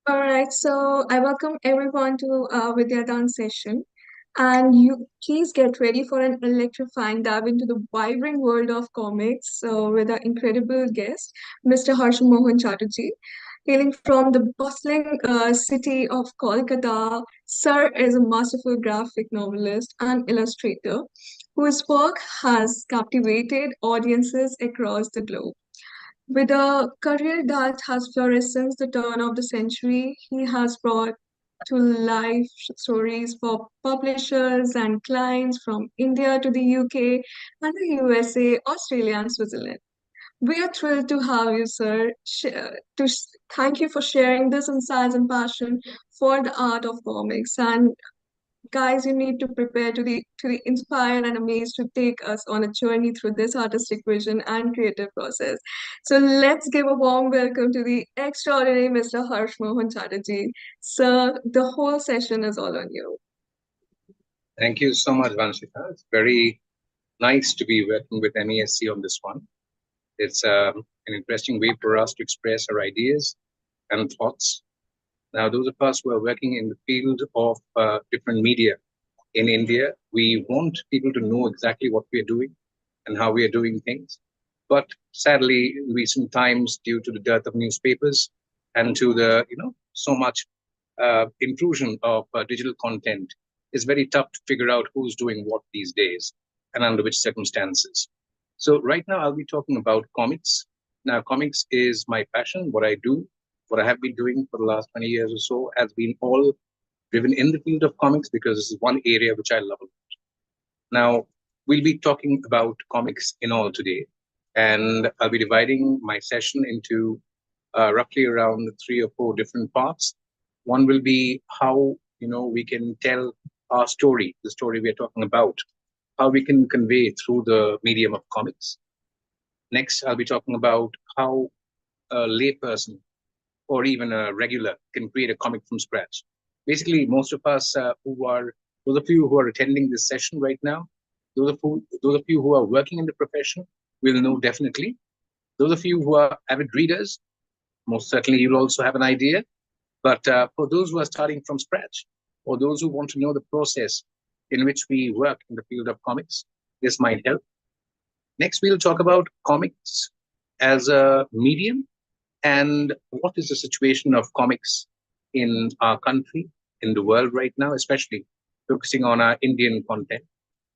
All right, so I welcome everyone to Vidyadaan session, and you please get ready for an electrifying dive into the vibrant world of comics with our incredible guest, Mr. Harsh Mohan Chatterjee. Hailing from the bustling city of Kolkata, Sir is a masterful graphic novelist and illustrator whose work has captivated audiences across the globe. With a career that has flourished since the turn of the century, he has brought to life stories for publishers and clients from India to the UK and the USA, Australia, and Switzerland. We are thrilled to have you, sir. Thank you for sharing this insights and passion for the art of comics. And guys, you need to prepare to the inspire and amaze to take us on a journey through this artistic vision and creative process. So let's give a warm welcome to the extraordinary Mr. Harsh Mohan Chatterjee. Sir, the whole session is all on you. Thank you so much, Vanshika. It's very nice to be working with MESC on this one. It's an interesting way for us to express our ideas and thoughts. Now, those of us who are working in the field of different media in India, we want people to know exactly what we are doing and how we are doing things. But sadly, in recent times, due to the dearth of newspapers and to the so much intrusion of digital content, it's very tough to figure out who's doing what these days and under which circumstances. So right now, I'll be talking about comics. Now, comics is my passion. What I do, what I have been doing for the last 20 years or so, has been all driven in the field of comics because this is one area which I love a lot. Now, we'll be talking about comics in all today, and I'll be dividing my session into roughly around 3 or 4 different parts. One will be how we can tell our story, the story we are talking about, how we can convey through the medium of comics. Next, I'll be talking about how a layperson or even a regular can create a comic from scratch. Basically, most of us those of you who are attending this session right now, those of you who are working in the profession will know definitely. Those of you who are avid readers, most certainly you'll also have an idea. But for those who are starting from scratch, or those who want to know the process in which we work in the field of comics, this might help. Next, we'll talk about comics as a medium and what is the situation of comics in our country, in the world right now, especially focusing on our Indian content.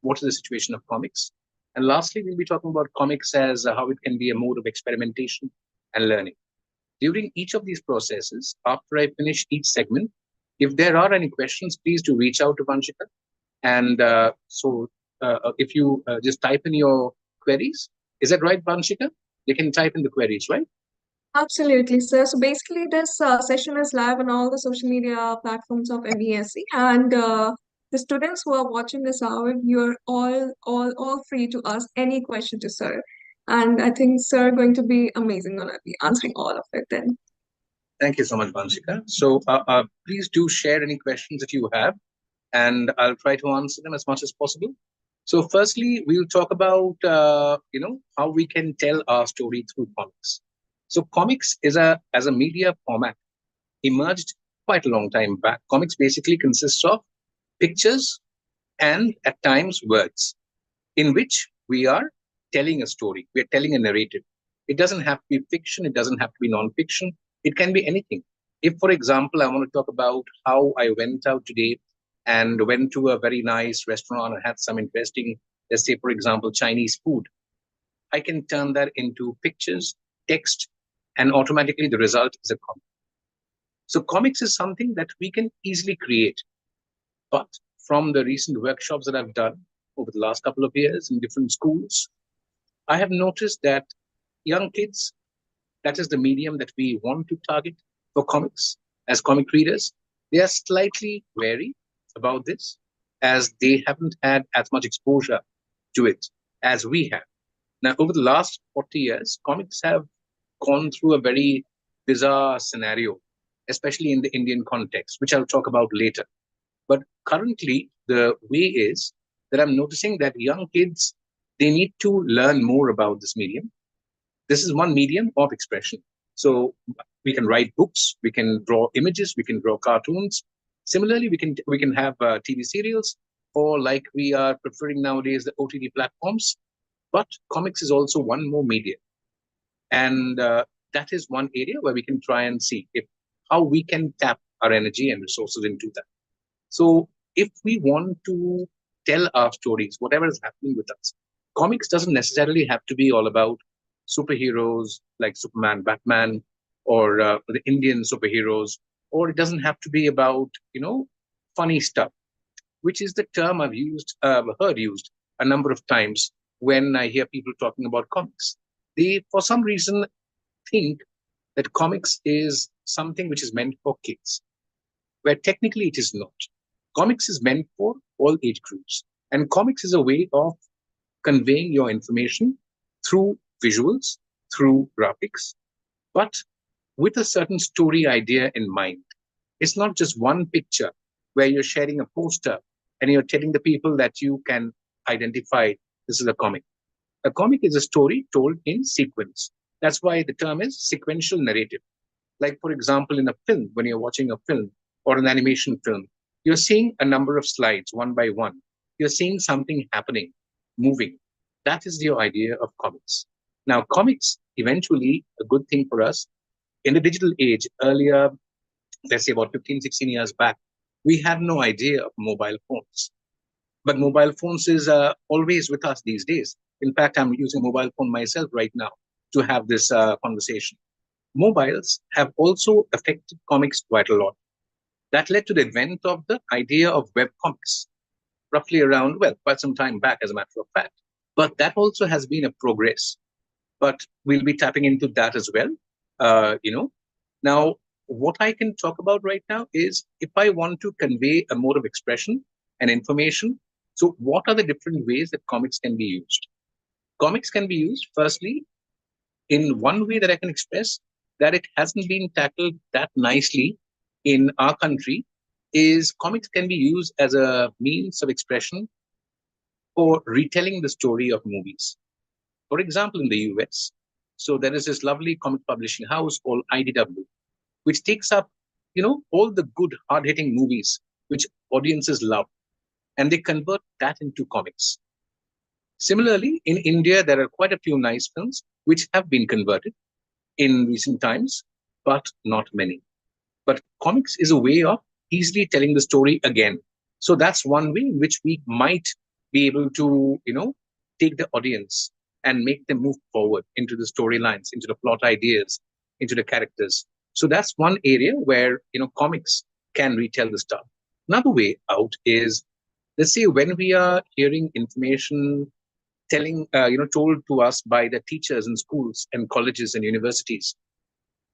What is the situation of comics? And lastly, we'll be talking about comics as how it can be a mode of experimentation and learning. During each of these processes, after I finish each segment, if there are any questions, please do reach out to Vanshika. And if you just type in your queries, is that right, Vanshika? You can type in the queries, right? Absolutely, sir. So basically, this session is live on all the social media platforms of MESC, and the students who are watching this out, you're all free to ask any question to sir. And I think sir going to be amazing gonna be answering all of it then. Thank you so much, Vanshika. So please do share any questions that you have, and I'll try to answer them as much as possible. So firstly, we'll talk about how we can tell our story through comics. So comics is as a media format emerged quite a long time back. Comics basically consists of pictures and at times words in which we are telling a story. We are telling a narrative. It doesn't have to be fiction. It doesn't have to be non-fiction. It can be anything. If, for example, I want to talk about how I went out today and went to a very nice restaurant and had some interesting, let's say, for example, Chinese food, I can turn that into pictures, text, and automatically the result is a comic. So comics is something that we can easily create. But from the recent workshops that I've done over the last couple of years in different schools, I have noticed that young kids, that is the medium that we want to target for comics as comic readers, they are slightly wary about this as they haven't had as much exposure to it as we have. Now, over the last 40 years, comics have gone through a very bizarre scenario, especially in the Indian context, which I'll talk about later. But currently, the way is that I'm noticing that young kids, they need to learn more about this medium. This is one medium of expression. So We can write books, we can draw images, we can draw cartoons. Similarly, we can have TV serials, or like we are preferring nowadays, the OTT platforms. But comics is also one more media, and that is one area where we can try and see if how we can tap our energy and resources into that. So if we want to tell our stories, whatever is happening with us, comics doesn't necessarily have to be all about superheroes like Superman, Batman, or the Indian superheroes, or it doesn't have to be about funny stuff, which is the term I've heard used a number of times when I hear people talking about comics. They, for some reason, think that comics is something which is meant for kids, where technically it is not. Comics is meant for all age groups, and comics is a way of conveying your information through visuals, through graphics, but with a certain story idea in mind. It's not just one picture where you're sharing a poster and you're telling the people that you can identify this is a comic. A comic is a story told in sequence. That's why the term is sequential narrative. Like, for example, in a film, when you're watching a film or an animation film, you're seeing a number of slides one by one. You're seeing something happening, moving. That is your idea of comics. Now, comics, eventually, a good thing for us in the digital age, earlier, let's say about 15, 16 years back, we had no idea of mobile phones. But mobile phones is always with us these days. In fact, I'm using a mobile phone myself right now to have this conversation. Mobiles have also affected comics quite a lot. That led to the advent of the idea of web comics, roughly around, well, quite some time back, as a matter of fact. But that also has been a progress. But we'll be tapping into that as well. Now, what I can talk about right now is if I want to convey a mode of expression and information. So, what are the different ways that comics can be used? Comics can be used, firstly, in one way that I can express that it hasn't been tackled that nicely in our country is comics can be used as a means of expression for retelling the story of movies. For example, in the US, so there is this lovely comic publishing house called IDW, which takes up, all the good, hard-hitting movies which audiences love, and they convert that into comics. Similarly, in India, there are quite a few nice films which have been converted in recent times, but not many. But comics is a way of easily telling the story again. So that's one way in which we might be able to, take the audience and make them move forward into the storylines, into the plot ideas, into the characters. So that's one area where, comics can retell the stuff. Another way out is, let's say, when we are hearing information told to us by the teachers in schools and colleges and universities.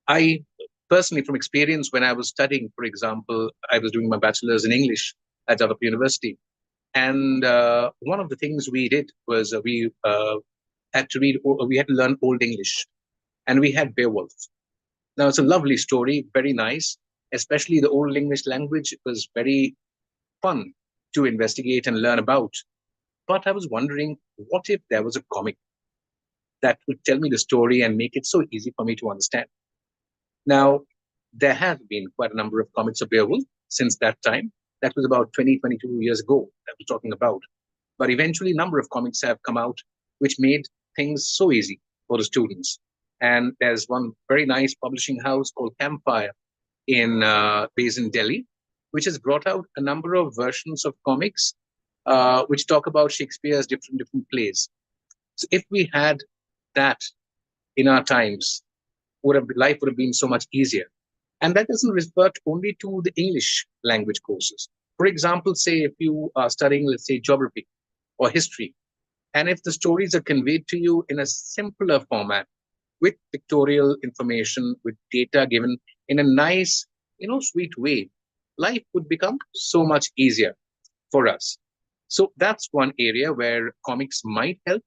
I personally, from experience, when I was studying, for example, I was doing my bachelor's in English at Jadavpur University. And one of the things we did was we had to learn Old English, and we had Beowulf. Now, it's a lovely story, very nice, especially the Old English language was very fun to investigate and learn about. But I was wondering, what if there was a comic that would tell me the story and make it so easy for me to understand? Now, there have been quite a number of comics of Beowulf since that time. That was about 20, 22 years ago that we're talking about. But eventually, a number of comics have come out which made things so easy for the students. And there's one very nice publishing house called Campfire based in Delhi, which has brought out a number of versions of comics which talk about Shakespeare's different plays. So if we had that in our times, life would have been so much easier. And that doesn't refer only to the English language courses. For example, say if you are studying, let's say, geography or history, and if the stories are conveyed to you in a simpler format with pictorial information, with data given in a nice, sweet way, life would become so much easier for us. So that's one area where comics might help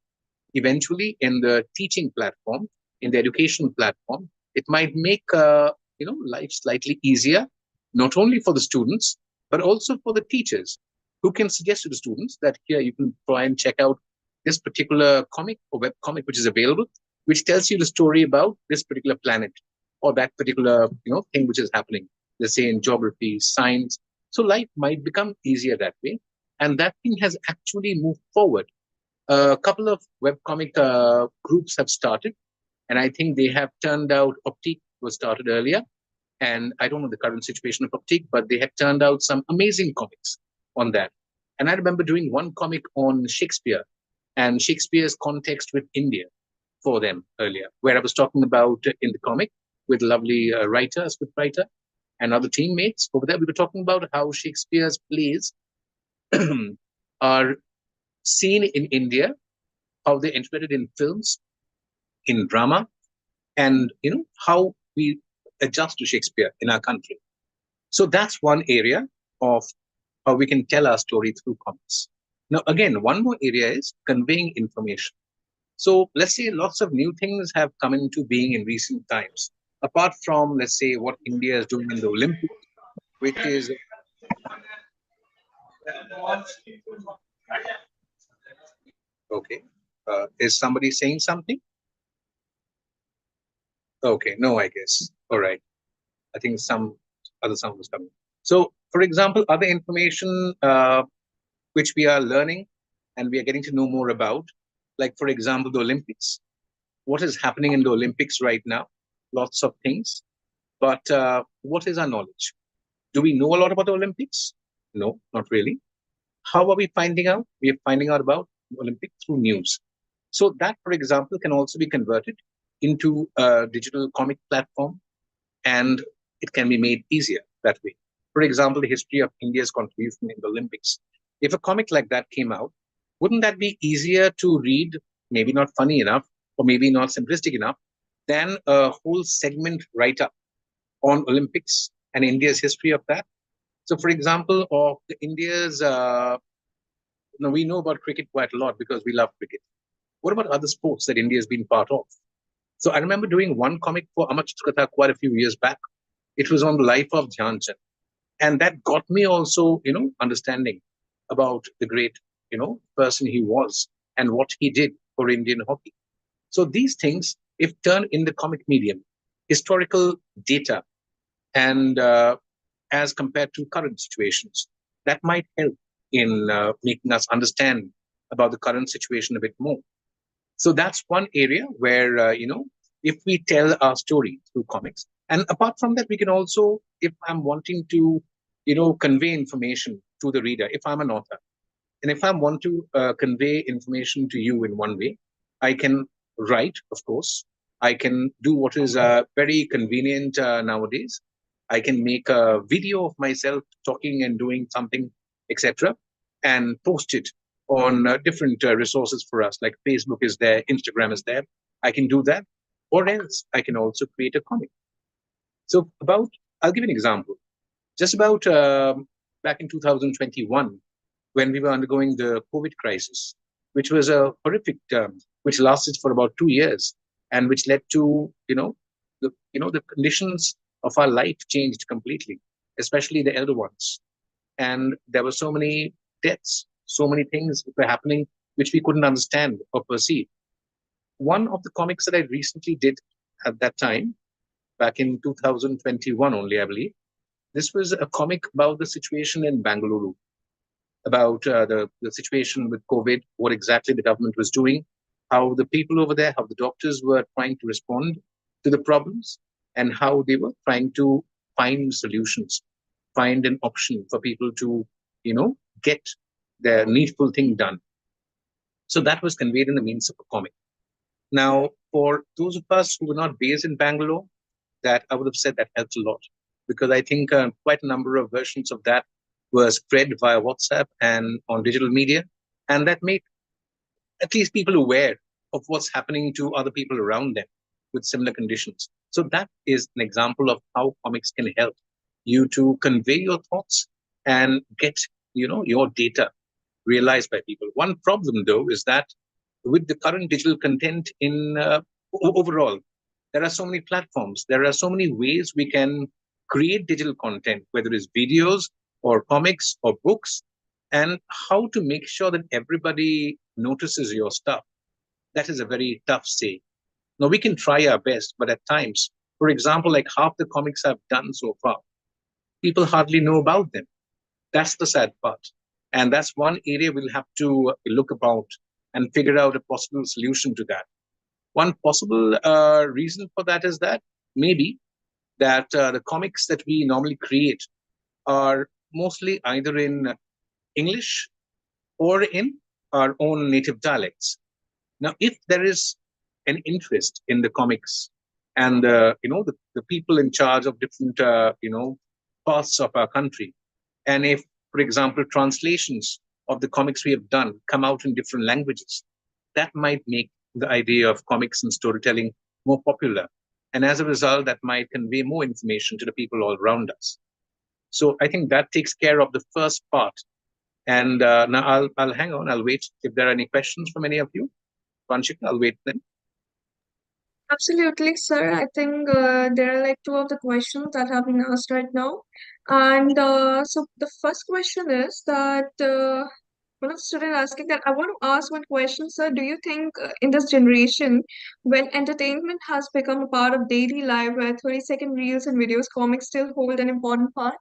eventually in the teaching platform, in the education platform. It might make life slightly easier, not only for the students, but also for the teachers who can suggest to the students that here you can try and check out this particular comic or web comic which is available, which tells you the story about this particular planet. or that particular thing which is happening, let's say in geography, science. So life might become easier that way, and that thing has actually moved forward. A couple of webcomic groups have started, and I think they have turned out. Optique was started earlier, and I don't know the current situation of Optique, but they had turned out some amazing comics on that. And I remember doing one comic on Shakespeare and Shakespeare's context with India for them earlier, where I was talking about in the comic with lovely writer, scriptwriter, and other teammates over there. We were talking about how Shakespeare's plays are seen in India, how they're integrated in films, in drama, and how we adjust to Shakespeare in our country. So that's one area of how we can tell our story through comics. Now, again, one more area is conveying information. So let's say lots of new things have come into being in recent times. Apart from, let's say, what India is doing in the Olympics, which is okay. Is somebody saying something? Okay, no, I guess. All right. I think some other sound was coming. So, for example, other information which we are learning and we are getting to know more about, like, for example, the Olympics. What is happening in the Olympics right now? Lots of things. But what is our knowledge? Do we know a lot about the Olympics? No, not really. How are we finding out? We are finding out about the Olympics through news. So that, for example, can also be converted into a digital comic platform, and it can be made easier that way. For example, the history of India's contribution in the Olympics. If a comic like that came out, wouldn't that be easier to read, maybe not funny enough, or maybe not simplistic enough, than a whole segment write up on Olympics and India's history of that? So, for example, of the India's, now we know about cricket quite a lot because we love cricket. What about other sports that India has been part of? So I remember doing one comic for Amar Chitrkatha quite a few years back. It was on the life of Dhyan Chand. And that got me also, understanding about the great, person he was and what he did for Indian hockey. So these things, if turned in the comic medium, historical data, and as compared to current situations, that might help in making us understand about the current situation a bit more. So that's one area where, if we tell our story through comics, and apart from that, we can also, if I'm wanting to, convey information to the reader, if I'm an author, and if I want to convey information to you in one way, I can write, of course. I can do what is very convenient nowadays. I can make a video of myself talking and doing something, etc., and post it on different resources for us, like Facebook is there, Instagram is there. I can do that. Or else I can also create a comic. So, I'll give you an example. Just about back in 2021, when we were undergoing the COVID crisis, which was a horrific term, which lasted for about 2 years, and which led to the conditions of our life changed completely, especially the elder ones. And there were so many deaths, so many things were happening which we couldn't understand or perceive. One of the comics that I recently did at that time, back in 2021 only, I believe, this was a comic about the situation in Bangalore, about the situation with COVID, what exactly the government was doing, how the people over there, how the doctors were trying to respond to the problems, and how they were trying to find solutions, find an option for people to, get their needful thing done. So that was conveyed in the means of a comic. Now, for those of us who were not based in Bangalore, that I would have said that helped a lot, because I think quite a number of versions of that were spread via WhatsApp and on digital media, and that made at least people aware of what's happening to other people around them with similar conditions. So that is an example of how comics can help you to convey your thoughts and get your data realized by people. One problem, though, is that with the current digital content in overall, there are so many platforms, there are so many ways we can create digital content, whether it's videos or comics or books, and how to make sure that everybody notices your stuff. That is a very tough say. Now, we can try our best, but at times For example, like half the comics I've done so far, people hardly know about them. That's the sad part. And that's one area we'll have to look about and figure out a possible solution to that. One possible reason for that is that maybe that the comics that we normally create are mostly either in English or in our own native dialects. Now, if there is an interest in the comics and the people in charge of different parts of our country, and if, for example, translations of the comics we have done come out in different languages, that might make the idea of comics and storytelling more popular. And as a result, that might convey more information to the people all around us. So I think that takes care of the first part. And now I'll hang on. I'll wait if there are any questions from any of you. Vanshika, I'll wait then. Absolutely, sir. I think there are like two of the questions that have been asked right now. And so the first question is that one of the students asking that I want to ask one question, sir. Do you think in this generation, when entertainment has become a part of daily life, where 30-second reels and videos, comics still hold an important part?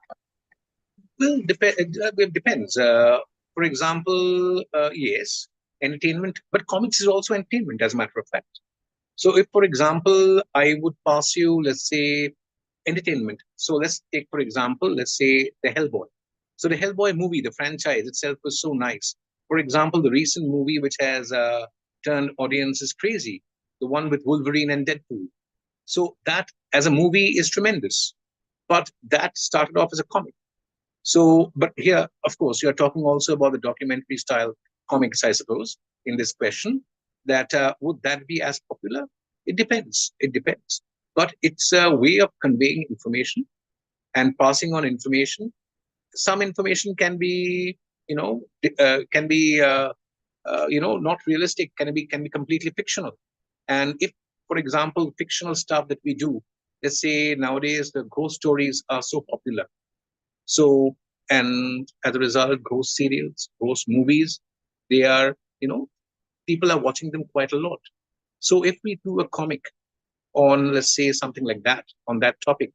Well, it depends. For example, yes, entertainment, but comics is also entertainment, as a matter of fact. So, if, for example, I would pass you, let's say, entertainment. So, let's take, for example, let's say the Hellboy. So, the Hellboy movie, the franchise itself was so nice. For example, the recent movie which has turned audiences crazy, the one with Wolverine and Deadpool. So, that as a movie is tremendous. But that started off as a comic. So, but here, of course, you're talking also about the documentary style comics, I suppose, in this question. That would that be as popular? It depends. It depends. But it's a way of conveying information and passing on information. Some information can be, can be, not realistic. Can be completely fictional. And if, for example, fictional stuff that we do, let's say nowadays the ghost stories are so popular, so, and as a result, ghost serials, ghost movies, they are, people are watching them quite a lot. So if we do a comic on, let's say, something like that, on that topic,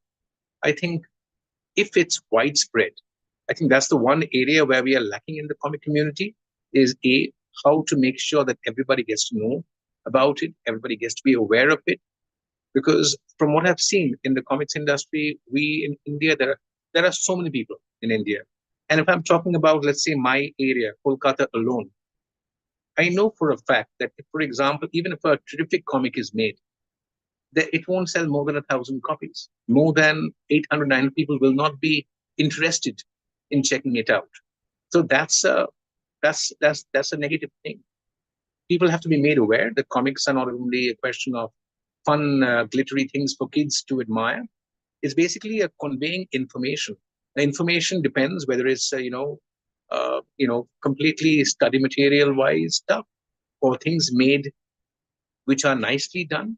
I think if it's widespread, I think that's the one area where we are lacking in the comic community is how to make sure that everybody gets to know about it, everybody gets to be aware of it, because from what I've seen in the comics industry, we in India there are so many people in India, and if I'm talking about, let's say, my area, Kolkata alone, I know for a fact that, if, for example, even if a terrific comic is made, that it won't sell more than 1,000 copies. More than 809 people will not be interested in checking it out. So that's a negative thing. People have to be made aware that comics are not only a question of fun, glittery things for kids to admire. It's basically a conveying information. The information depends whether it's completely study material wise stuff or things made which are nicely done,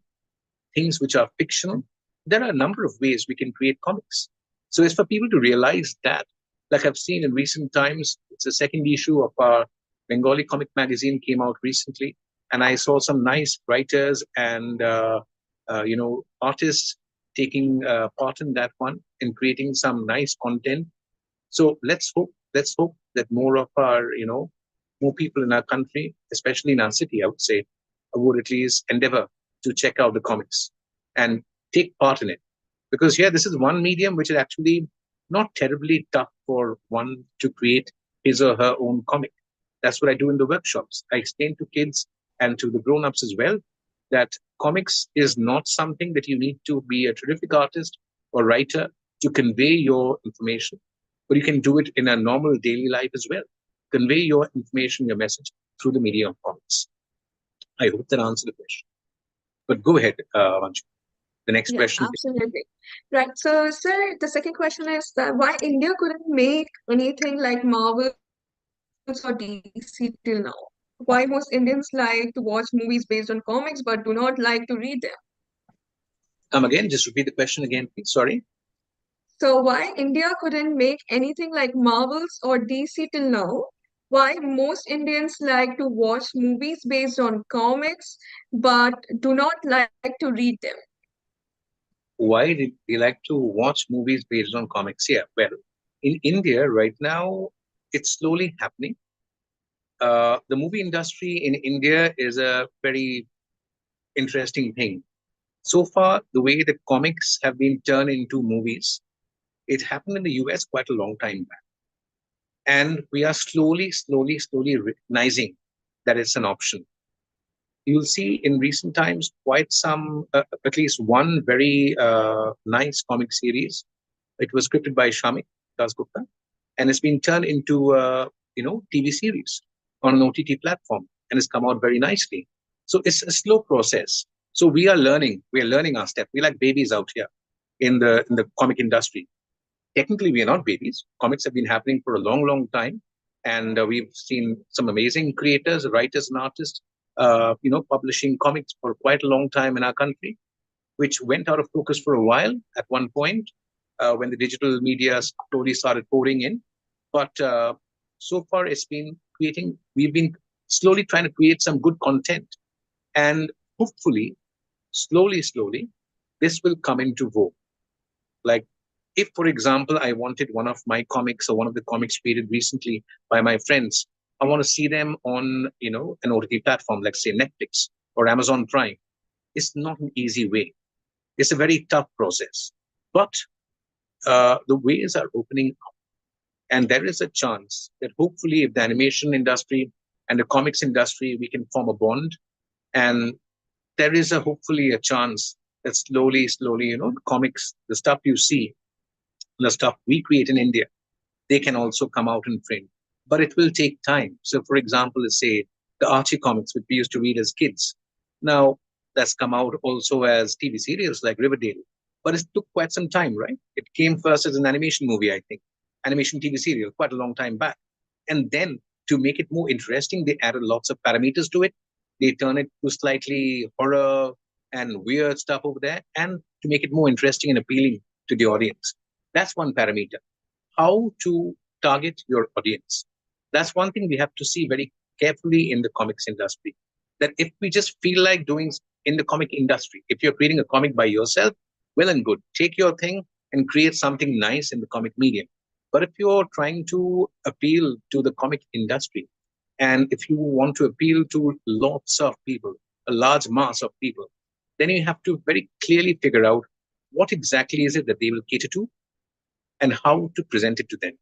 things which are fictional. There are a number of ways we can create comics. So it's for people to realize that. Like I've seen in recent times, it's the second issue of our Bengali comic magazine came out recently, and I saw some nice writers and artists taking part in that one and creating some nice content. So let's hope that more of our, more people in our country, especially in our city, I would say, would at least endeavor to check out the comics and take part in it. Because here, this is one medium which is actually not terribly tough for one to create his or her own comic. That's what I do in the workshops. I explain to kids and to the grown-ups as well that comics is not something that you need to be a terrific artist or writer to convey your information, but you can do it in a normal daily life as well. Convey your information, your message through the medium of comics. I hope that answered the question. But go ahead, Vanshu. The next Yeah, question. absolutely. Right. So, sir, the second question is that why India couldn't make anything like Marvels or DC till now? Why most Indians like to watch movies based on comics but do not like to read them? Again, just repeat the question again, please. Sorry. So, why India couldn't make anything like Marvels or DC till now? Why most Indians like to watch movies based on comics but do not like to read them? Why did they like to watch movies based on comics? Yeah, well, in India right now, it's slowly happening. The movie industry in India is a very interesting thing. So far, the way that comics have been turned into movies, it happened in the US quite a long time back. And we are slowly recognizing that it's an option. You'll see in recent times quite some, at least one very nice comic series. It was scripted by Shamik Dasgupta, and it's been turned into a TV series on an OTT platform, and it's come out very nicely. So it's a slow process. So we are learning our step. We're like babies out here in the comic industry. Technically, we are not babies. Comics have been happening for a long time, and we've seen some amazing creators, writers, and artists, publishing comics for quite a long time in our country, which went out of focus for a while at one point when the digital media slowly started pouring in. But so far, we've been slowly trying to create some good content. And hopefully, slowly, this will come into vogue. Like, if, for example, I wanted one of my comics or one of the comics created recently by my friends, I want to see them on, an OTT platform, like say Netflix or Amazon Prime. It's not an easy way. It's a very tough process. But the ways are opening up. And there is a chance that hopefully, if the animation industry and the comics industry, we can form a bond. And there is a hopefully a chance that slowly, the comics, the stuff you see, the stuff we create in India, they can also come out in print. But it will take time. So, for example, let's say the Archie comics, which we used to read as kids, now that's come out also as TV series like Riverdale. But it took quite some time, right? It came first as an animation movie, I think, animation TV serial, quite a long time back. And then to make it more interesting, they added lots of parameters to it. They turn it to slightly horror and weird stuff over there, and to make it more interesting and appealing to the audience. That's one parameter, how to target your audience. That's one thing we have to see very carefully in the comics industry. That if we just feel like doing in the comic industry, if you're creating a comic by yourself, well and good. Take your thing and create something nice in the comic medium. But if you're trying to appeal to the comic industry, and if you want to appeal to lots of people, a large mass of people, then you have to very clearly figure out what exactly is it that they will cater to and how to present it to them.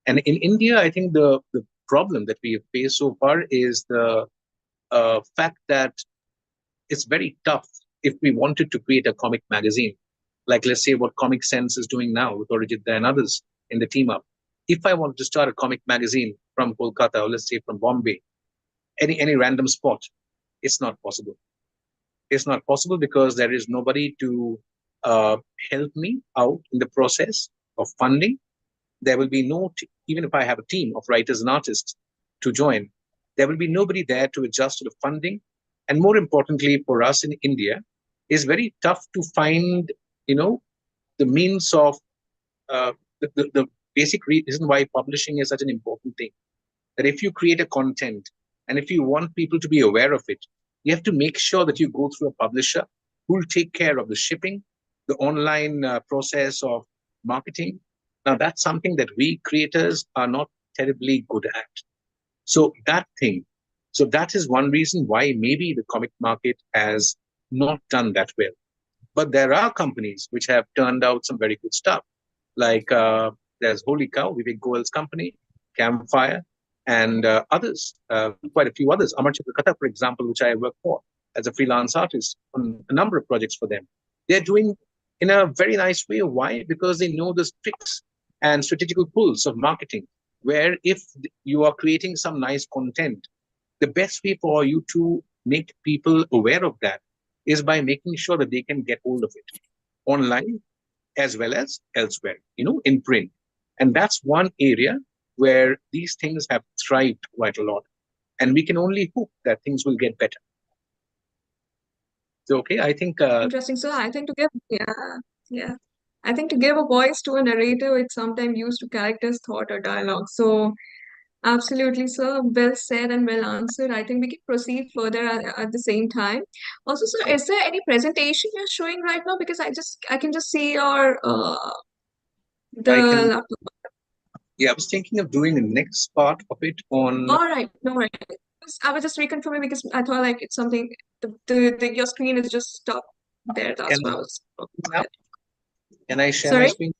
And in India, I think the problem that we have faced so far is the fact that it's very tough if we wanted to create a comic magazine, like let's say what Comic Sense is doing now with Orijit and others in the team up. If I wanted to start a comic magazine from Kolkata or let's say from Bombay, any random spot, it's not possible. It's not possible because there is nobody to uh, help me out in the process of funding. There will be even if I have a team of writers and artists to join, there will be nobody there to adjust to the funding. And more importantly, for us in India, it's very tough to find, you know, the means of uh, the basic reason why publishing is such an important thing. That if you create a content and if you want people to be aware of it, you have to make sure that you go through a publisher who will take care of the shipping, the online process of marketing. Now, that's something that we creators are not terribly good at. So that thing, so that is one reason why maybe the comic market has not done that well. But there are companies which have turned out some very good stuff. Like there's Holy Cow, Vivek Goel's company, Campfire, and others, quite a few others. Amar Chitrakatha, for example, which I work for as a freelance artist on a number of projects for them. They're doing in a very nice way. Why? Because they know the tricks and strategical pulls of marketing. Where if you are creating some nice content, the best way for you to make people aware of that is by making sure that they can get hold of it online as well as elsewhere, in print. And that's one area where these things have thrived quite a lot. And we can only hope that things will get better. So, okay, I think, Interesting. So I think to give, yeah, yeah. I think to give a voice to a narrator, it's sometimes used to characters, thought, or dialogue. So Absolutely, sir. Well said and well answered. I think we can proceed further at the same time. Also, sir, Sure. is there any presentation you're showing right now? Because I can just see your I the can, laptop. yeah, I was thinking of doing the next part of it on, All right, no worries. I was just reconfirming because I thought like it's something the your screen is just stopped there. That's can why I was now, can I share my sorry. screen?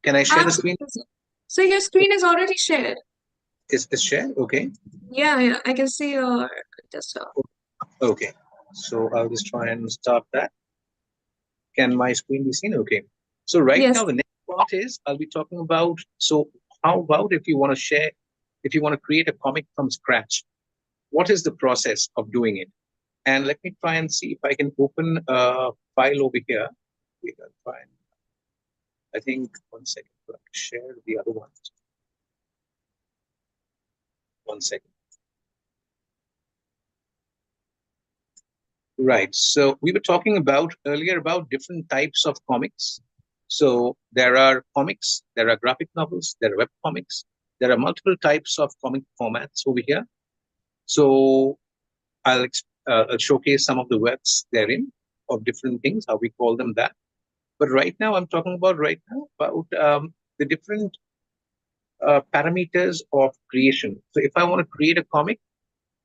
Can I share the screen? Absolutely, sir. So your screen is already shared. Is this shared? Okay. Yeah, yeah, I can see your desktop. Okay. So I'll just try and start that. Can my screen be seen? Okay. So right Yes. now the next part is I'll be talking about, so how about if you want to share, if you want to create a comic from scratch, what is the process of doing it? And let me try and see if I can open a file over here. We can try and, I think, one second, I'll share the other one. One second. Right. So we were talking about earlier about different types of comics. So there are comics, there are graphic novels, there are web comics, there are multiple types of comic formats over here. So I'll showcase some of the works therein of different things, how we call them that. But right now, I'm talking about right now about the different parameters of creation. So if I want to create a comic,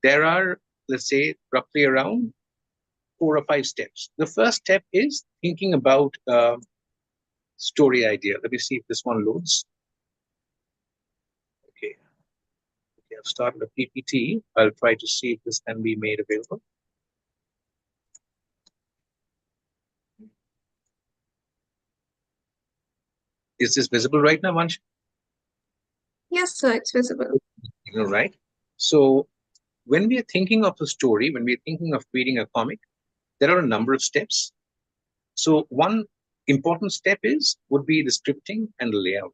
there are, let's say, roughly around 4 or 5 steps. The first step is thinking about story idea. Let me see if this one loads. Okay, okay, I've started a PPT. I'll try to see if this can be made available. Is this visible right now, Vansh? Yes, sir, it's visible. You know, right? So when we are thinking of a story, when we are thinking of creating a comic, there are a number of steps. So one important step is would be the scripting and the layout.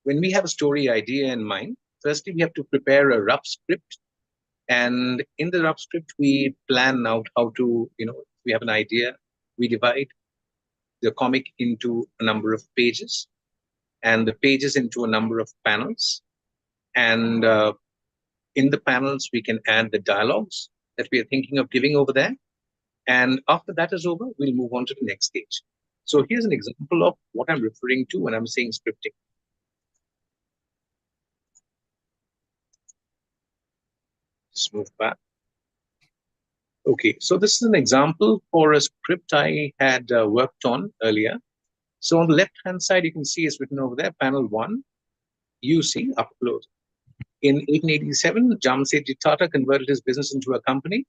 When we have a story idea in mind, firstly we have to prepare a rough script, and in the rough script we plan out how to, we have an idea, we divide the comic into a number of pages, and the pages into a number of panels, and in the panels we can add the dialogues that we are thinking of giving over there. And after that is over, we'll move on to the next stage. So here's an example of what I'm referring to when I'm saying scripting. Let's move back. Okay, so this is an example for a script I had worked on earlier. So on the left-hand side, you can see it's written over there, panel 1, UC, up close. In 1887, Jamsetji Tata converted his business into a company.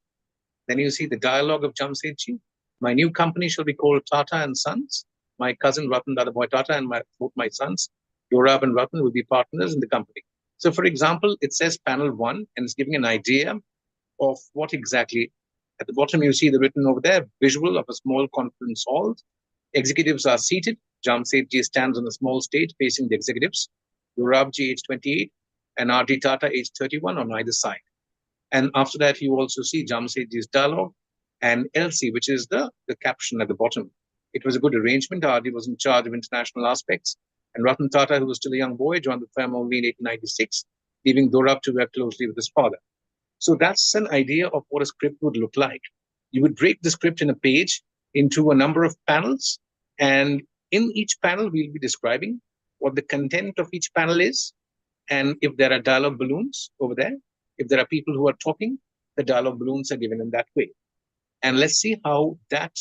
Then you see the dialogue of Jamsetji. My new company shall be called Tata and Sons. My cousin Ratan Dadaboy Tata and both my sons, Dorab and Ratan, will be partners in the company. So, for example, it says panel 1, and it's giving an idea of what exactly. At the bottom, you see the written over there visual of a small conference hall. Executives are seated. Jamsetji stands on a small stage facing the executives. Dorabji, age 28, and R.D. Tata, age 31, on either side. And after that, you also see Jamsetji's dialogue and LC, which is the caption at the bottom. It was a good arrangement. R.D. was in charge of international aspects, and Ratan Tata, who was still a young boy, joined the firm only in 1896, leaving Dorab to work closely with his father. So that's an idea of what a script would look like. You would break the script in a page into a number of panels, and in each panel, we'll be describing what the content of each panel is, and if there are dialogue balloons over there, if there are people who are talking, the dialogue balloons are given in that way. And let's see how that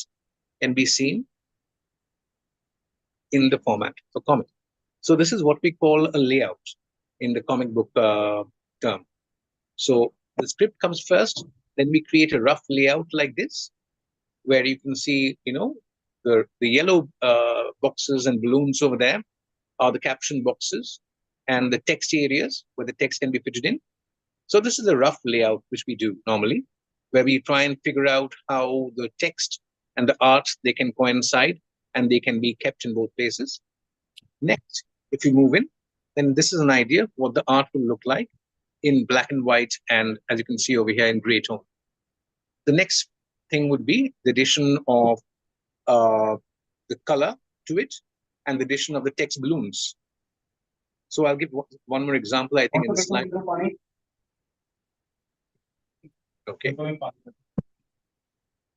can be seen in the format for comic. So this is what we call a layout in the comic book term. So the script comes first, then we create a rough layout like this, where you can see, the yellow boxes and balloons over there are the caption boxes and the text areas where the text can be fitted in. So this is a rough layout which we do normally, where we try and figure out how the text and the art, they can coincide and they can be kept in both places. Next, if you move in, then this is an idea of what the art will look like in black and white, and as you can see over here in gray tone. The next thing would be the addition of the color to it and the addition of the text balloons. So I'll give one more example, I think, in the slide. Okay.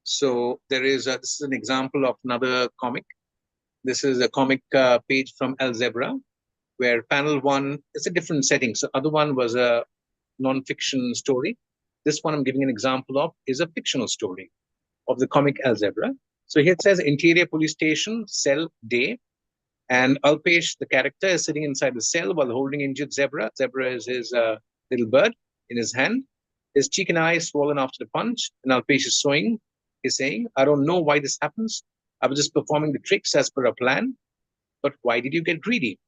So this is an example of another comic. This is a comic page from Alzebra, where panel one is a different setting. So other one was a non-fiction story. This one I'm giving an example of is a fictional story of the comic Alzebra. So here it says interior police station, cell day, and Alpesh, the character, is sitting inside the cell while holding injured Zebra. Zebra is his little bird in his hand. His cheek and eye swollen after the punch, and Alpesh is saying, I don't know why this happens. I was just performing the tricks as per a plan, but why did you get greedy?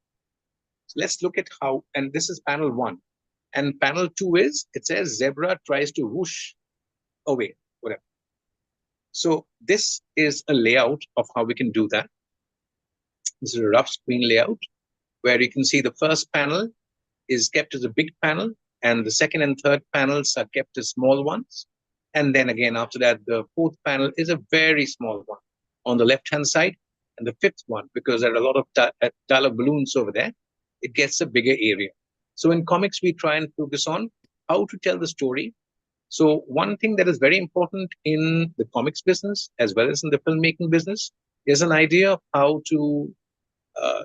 So let's look at how, and this is panel one. And panel two it says Zebra tries to whoosh away, whatever. So this is a layout of how we can do that. This is a rough screen layout where you can see the first panel is kept as a big panel, and the second and third panels are kept as small ones. And then again, after that, the fourth panel is a very small one on the left-hand side, and the fifth one, because there are a lot of dialogue balloons over there, it gets a bigger area. So in comics, we try and focus on how to tell the story. So one thing that is very important in the comics business, as well as in the filmmaking business, is an idea of how to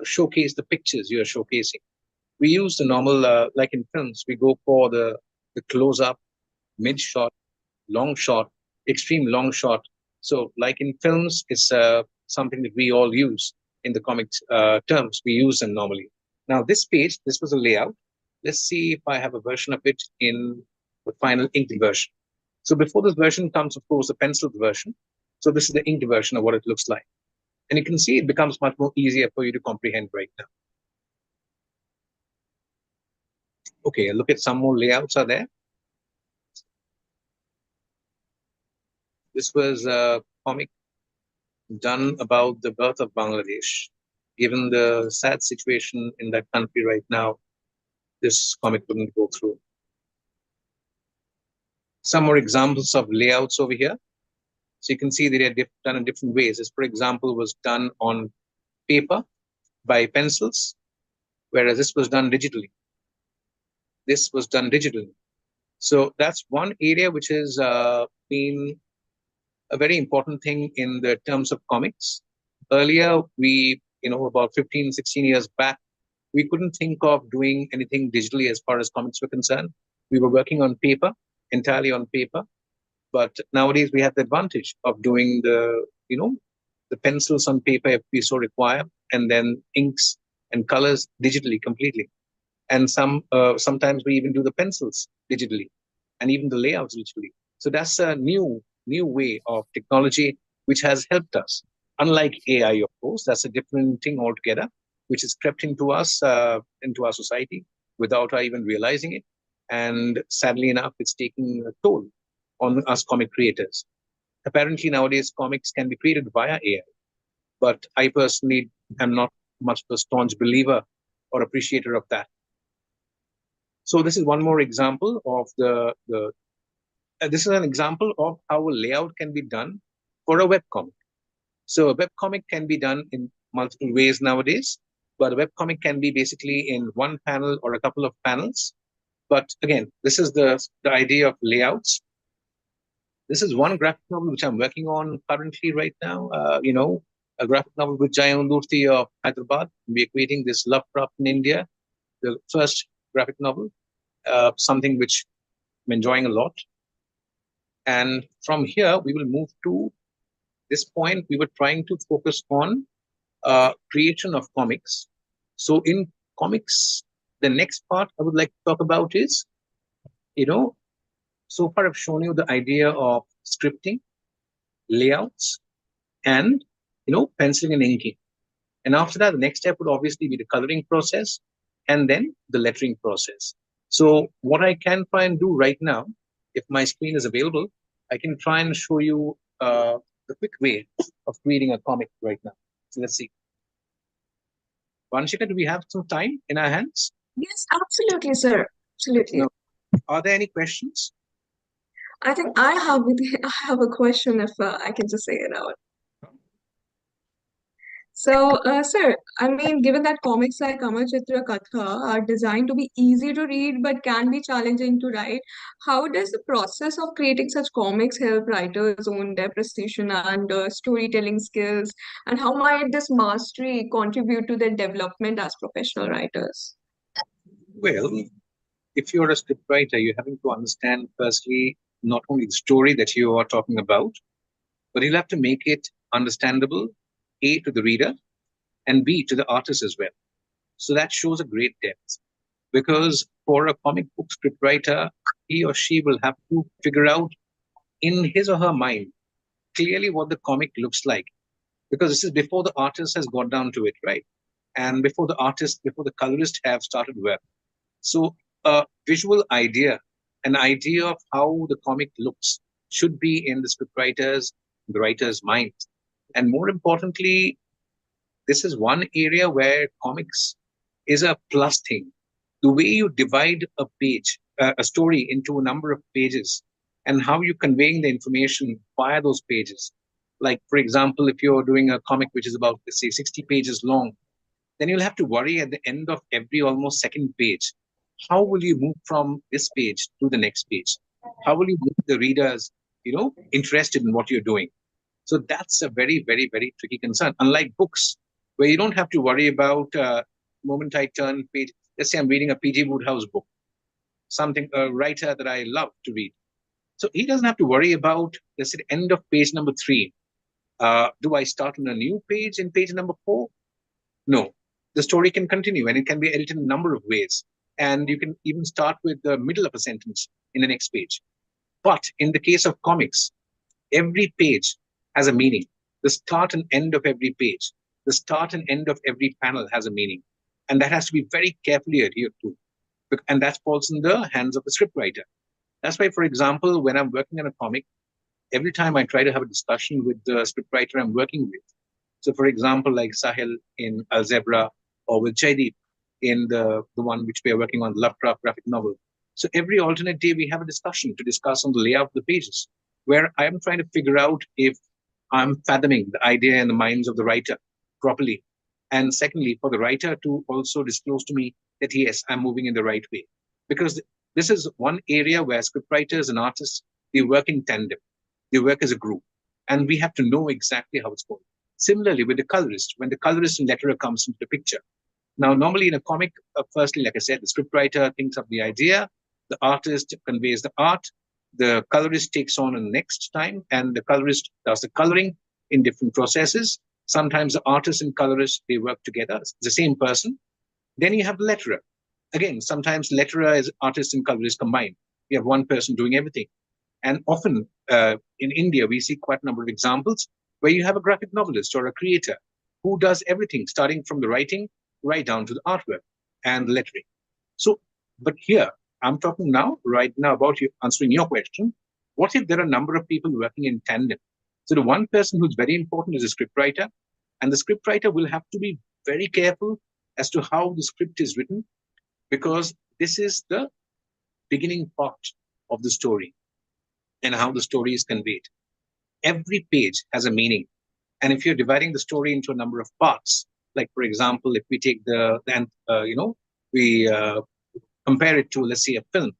showcase the pictures you're showcasing. We use the normal, like in films, we go for the close up, mid shot, long shot, extreme long shot. So, like in films, it's something that we all use in the comics terms. We use them normally. Now, this page, this was a layout. Let's see if I have a version of it in the final inked version. So, before this version comes, of course, the penciled version. So, this is the inked version of what it looks like. And you can see it becomes much more easier for you to comprehend right now. Okay, look at some more layouts are there. This was a comic done about the birth of Bangladesh. Given the sad situation in that country right now, this comic wouldn't go through. Some more examples of layouts over here. So you can see that they're done in different ways. This, for example, was done on paper by pencils, whereas this was done digitally. This was done digitally. So that's one area which has been a very important thing in the terms of comics. Earlier, about 15, 16 years back, we couldn't think of doing anything digitally as far as comics were concerned. We were working on paper, entirely on paper. But nowadays we have the advantage of doing the pencils on paper if we so require, and then inks and colors digitally completely. And sometimes we even do the pencils digitally, and even the layouts digitally. So that's a new way of technology which has helped us. Unlike AI, of course, that's a different thing altogether, which has crept into us, into our society, without our even realizing it. And sadly enough, it's taking a toll on us comic creators. Apparently, nowadays, comics can be created via AI. But I personally am not much of a staunch believer or appreciator of that. So this is one more example of this is an example of how a layout can be done for a webcomic. So a webcomic can be done in multiple ways nowadays, but a webcomic can be basically in one panel or a couple of panels. But again, this is the idea of layouts. This is one graphic novel which I'm working on currently right now. A graphic novel with Jayamurthy of Hyderabad. We're creating this Lovecraft in India, the first graphic novel, something which I'm enjoying a lot. And from here, we will move to this point. We were trying to focus on creation of comics. So in comics, the next part I would like to talk about is, so far I've shown you the idea of scripting, layouts, and, penciling and inking. And after that, the next step would obviously be the coloring process and then the lettering process. So what I can try and do right now, if my screen is available, I can try and show you the quick way of creating a comic right now. So let's see. Vanshika, do we have some time in our hands? Yes, absolutely, sir. Absolutely. No. Are there any questions? I think I have a question if I can just say it out. Sir, I mean, given that comics like Amar Chitra Katha are designed to be easy to read but can be challenging to write, how does the process of creating such comics help writers own their precision and storytelling skills? And how might this mastery contribute to their development as professional writers? Well, if you're a scriptwriter, you're having to understand firstly not only the story that you are talking about, but you'll have to make it understandable, A, to the reader, and B, to the artist as well. So that shows a great depth. Because for a comic book scriptwriter, he or she will have to figure out in his or her mind clearly what the comic looks like. Because this is before the artist has got down to it, right? And before the colorist have started work. So a visual idea, an idea of how the comic looks should be in the scriptwriter's, the writer's mind. And more importantly, this is one area where comics is a plus thing. The way you divide a page, a story into a number of pages, and how you're conveying the information via those pages. Like, for example, if you're doing a comic which is about, let's say, 60 pages long, then you'll have to worry at the end of every almost second page. How will you move from this page to the next page? How will you make the readers, interested in what you're doing? So that's a very, very, very tricky concern. Unlike books, where you don't have to worry about moment I turn page. Let's say I'm reading a P.G. Woodhouse book, something a writer that I love to read. So he doesn't have to worry about, let's say, the end of page number 3. Do I start on a new page in page number 4? No. The story can continue and it can be edited in a number of ways. And you can even start with the middle of a sentence in the next page. But in the case of comics, every page has a meaning. The start and end of every page, the start and end of every panel has a meaning. And that has to be very carefully adhered to. And that falls in the hands of the scriptwriter. That's why, for example, when I'm working on a comic, every time I try to have a discussion with the scriptwriter I'm working with. So, for example, like Sahil in Alzebra or with Jaideep in the one which we are working on, the Lovecraft graphic novel. So every alternate day, we have a discussion to discuss on the layout of the pages, where I am trying to figure out if I'm fathoming the idea in the minds of the writer properly. And secondly, for the writer to also disclose to me that, yes, I'm moving in the right way. Because this is one area where scriptwriters and artists, they work in tandem. They work as a group. And we have to know exactly how it's going. Similarly, with the colorist, when the colorist and letterer comes into the picture. Now, normally in a comic, firstly, like I said, the scriptwriter thinks of the idea, the artist conveys the art, the colorist takes on the next time, and the colorist does the coloring in different processes. Sometimes the artist and colorist, they work together. It's the same person. Then you have the letterer. Again, sometimes letterer is artist and colorist combined. You have one person doing everything. And often in India, we see quite a number of examples where you have a graphic novelist or a creator who does everything, starting from the writing right down to the artwork and lettering. So, but here, I'm talking now, right now, about you answering your question. What if there are a number of people working in tandem? So the one person who's very important is a scriptwriter, and the scriptwriter will have to be very careful as to how the script is written, because this is the beginning part of the story and how the story is conveyed. Every page has a meaning. And if you're dividing the story into a number of parts, like, for example, if we take we compare it to, let's say, a film,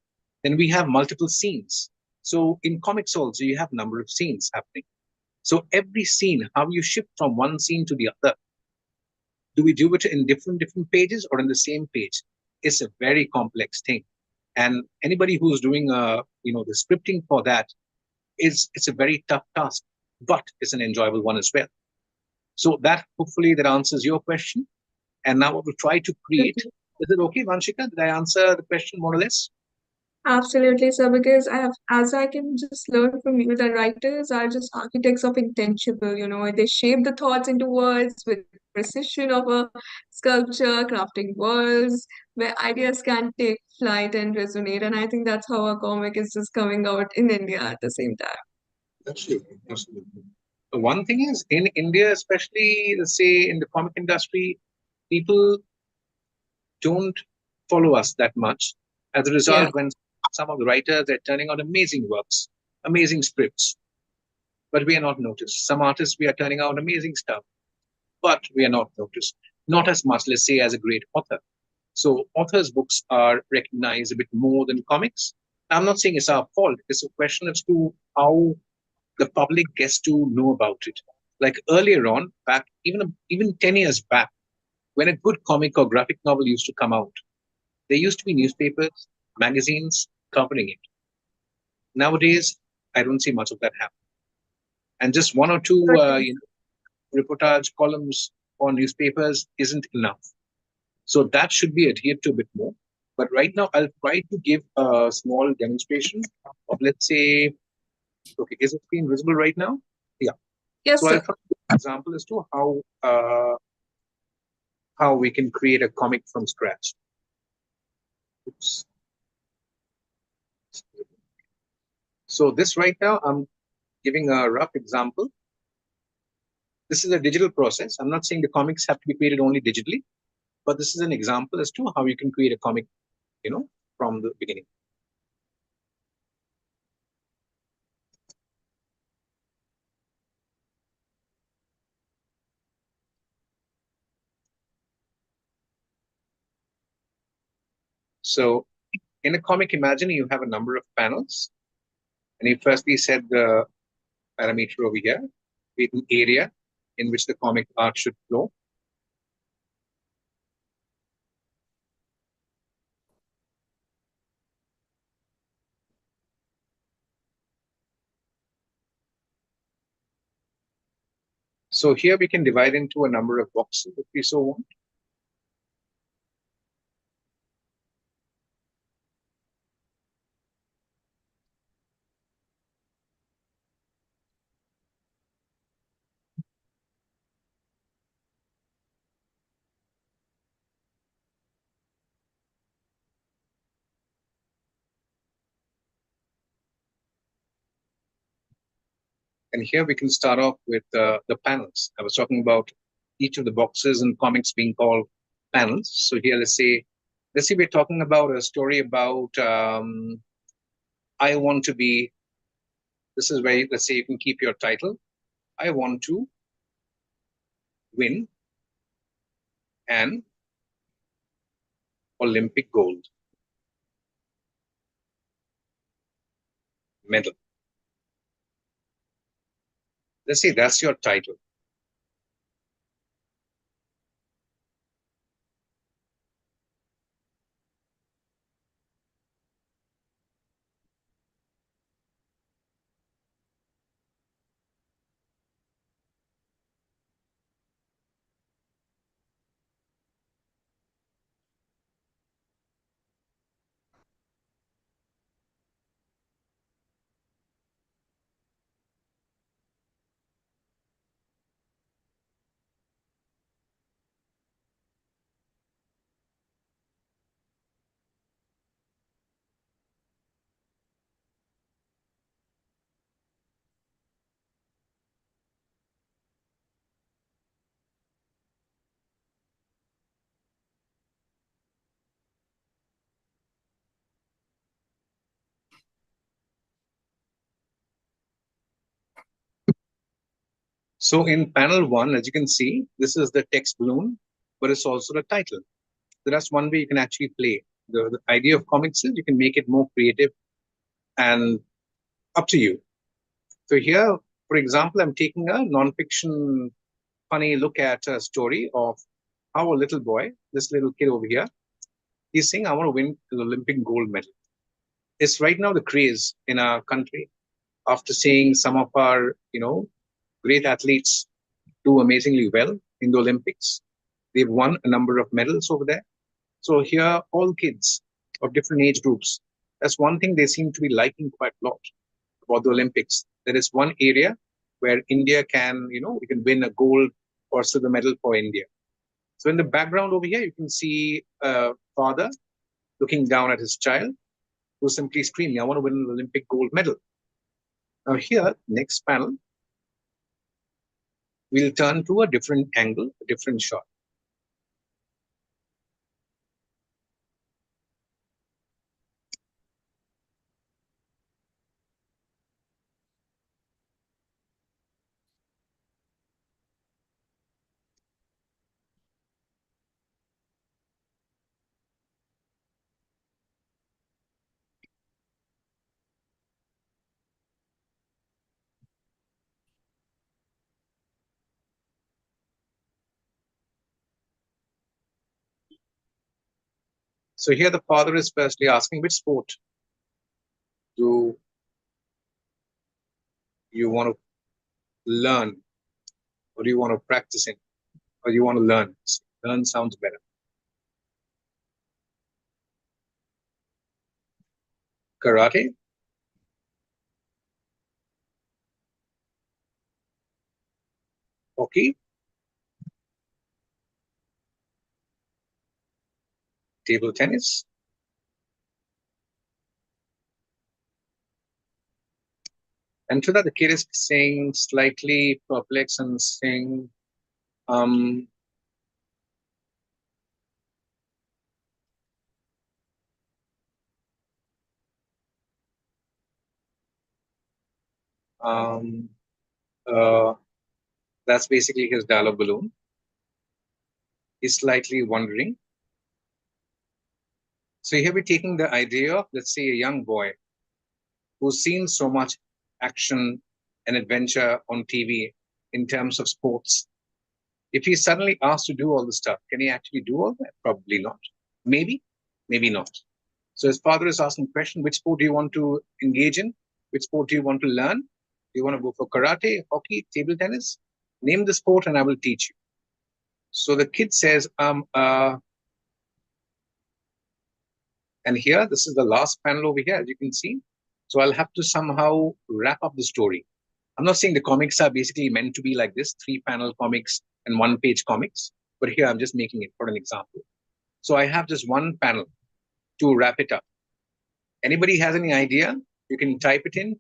then we have multiple scenes. So in comics also, you have a number of scenes happening. So every scene, how you shift from one scene to the other, do we do it in different pages or in the same page? It's a very complex thing. And anybody who's doing the scripting for that, it's a very tough task, but it's an enjoyable one as well. So that hopefully that answers your question. And now I will try to create. Is it okay, Vanshika? Did I answer the question more or less? Absolutely, sir, because as I can just learn from you, that writers are just architects of intangible, they shape the thoughts into words with precision of a sculpture, crafting worlds where ideas can take flight and resonate. And I think that's how a comic is just coming out in India at the same time. Absolutely, absolutely. One thing is in India, especially, let's say in the comic industry, people don't follow us that much. As a Yeah. result, when some of the writers are turning out amazing works, amazing scripts, but we are not noticed. Some artists, we are turning out amazing stuff, but we are not noticed. Not as much, let's say, as a great author. So authors' books are recognized a bit more than comics. I'm not saying it's our fault. It's a question as to how the public gets to know about it. Like earlier on, back even 10 years back, when a good comic or graphic novel used to come out, there used to be newspapers, magazines covering it. Nowadays, I don't see much of that happen. And just one or two, reportage columns on newspapers isn't enough. So that should be adhered to a bit more. But right now, I'll try to give a small demonstration of, let's say, okay, is the screen visible right now? Yeah. Yes, So I'll sir. try to give an example as to how we can create a comic from scratch. Oops. So this right now, I'm giving a rough example. This is a digital process. I'm not saying the comics have to be created only digitally, but this is an example as to how you can create a comic, from the beginning. So in a comic, imagine you have a number of panels, and you firstly set the parameter over here, be it an area in which the comic art should flow. So here we can divide into a number of boxes if we so want. And here we can start off with the panels. I was talking about each of the boxes in comics being called panels. So here, let's say we're talking about a story about I want to be. This is where let's say you can keep your title. I want to win an Olympic gold medal. Let's say that's your title. So in panel one, as you can see, this is the text balloon, but it's also the title. So that's one way you can actually play. The idea of comics is you can make it more creative and up to you. So here, for example, I'm taking a non-fiction funny look at a story of how a little boy, this little kid over here, he's saying, I want to win an Olympic gold medal. It's right now the craze in our country after seeing some of our, great athletes do amazingly well in the Olympics. They've won a number of medals over there. So here, all kids of different age groups, that's one thing they seem to be liking quite a lot about the Olympics. There is one area where India can, we can win a gold or silver medal for India. So in the background over here, you can see a father looking down at his child who's simply screaming, I want to win an Olympic gold medal. Now here, next panel, we'll turn to a different angle, a different shot. So here the father is firstly asking, which sport do you want to learn, or do you want to practice in, or do you want to learn? Learn sounds better. Karate, hockey, table tennis. And to that, the kid is saying, slightly perplexed and saying, um, um, uh, that's basically his dialogue balloon. He's slightly wondering. So here we're taking the idea of, let's say, a young boy who's seen so much action and adventure on TV in terms of sports. If he's suddenly asked to do all this stuff, can he actually do all that? Probably not. Maybe, maybe not. So his father is asking the question, which sport do you want to engage in? Which sport do you want to learn? Do you want to go for karate, hockey, table tennis? Name the sport and I will teach you. So the kid says, and here, this is the last panel over here, as you can see. So I'll have to somehow wrap up the story. I'm not saying the comics are basically meant to be like this, 3-panel comics and 1-page comics, but here I'm just making it for an example. So I have just one panel to wrap it up. Anybody has any idea? You can type it in,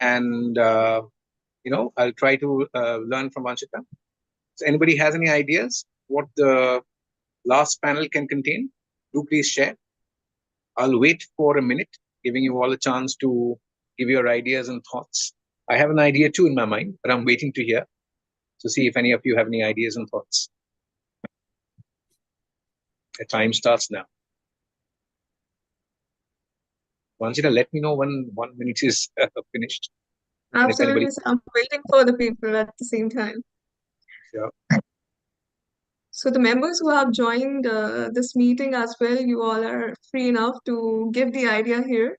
and I'll try to learn from Vanshika. So anybody has any ideas what the last panel can contain? Do please share. I'll wait for a minute, giving you all a chance to give your ideas and thoughts. I have an idea too in my mind, but I'm waiting to hear to see if any of you have any ideas and thoughts. The time starts now. Vanshika, let me know when 1 minute is finished. And if anybody, Absolutely. So I'm waiting for the people at the same time. yeah. So the members who have joined this meeting as well, you all are free enough to give the idea here.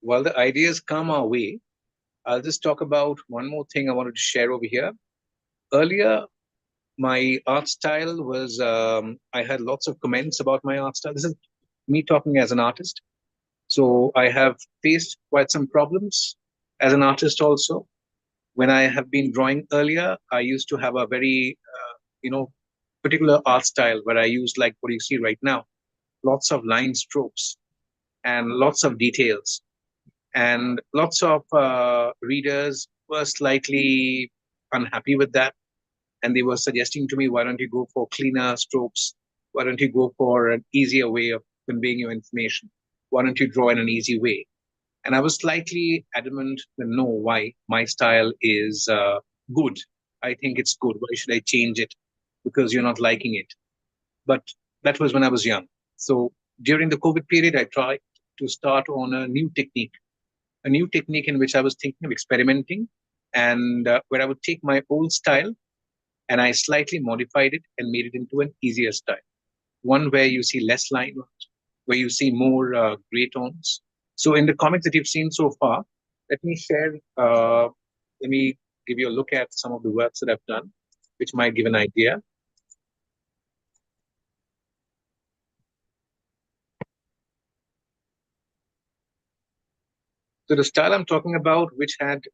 While the ideas come our way, I'll just talk about one more thing I wanted to share over here. Earlier, my art style was, I had lots of comments about my art style. This is me talking as an artist. So I have faced quite some problems as an artist also. When I have been drawing earlier, I used to have a very, particular art style where I used, like what you see right now, lots of line strokes and lots of details. And lots of readers were slightly unhappy with that. And they were suggesting to me, why don't you go for cleaner strokes? Why don't you go for an easier way of conveying your information? Why don't you draw in an easy way? And I was slightly adamant that no, why? My style is good. I think it's good. Why should I change it? Because you're not liking it. But that was when I was young. So during the COVID period, I tried to start on a new technique in which I was thinking of experimenting, and where I would take my old style and I slightly modified it and made it into an easier style. One where you see less line, where you see more gray tones. So in the comics that you've seen so far, let me share, let me give you a look at some of the works that I've done, which might give an idea. So the style I'm talking about, which had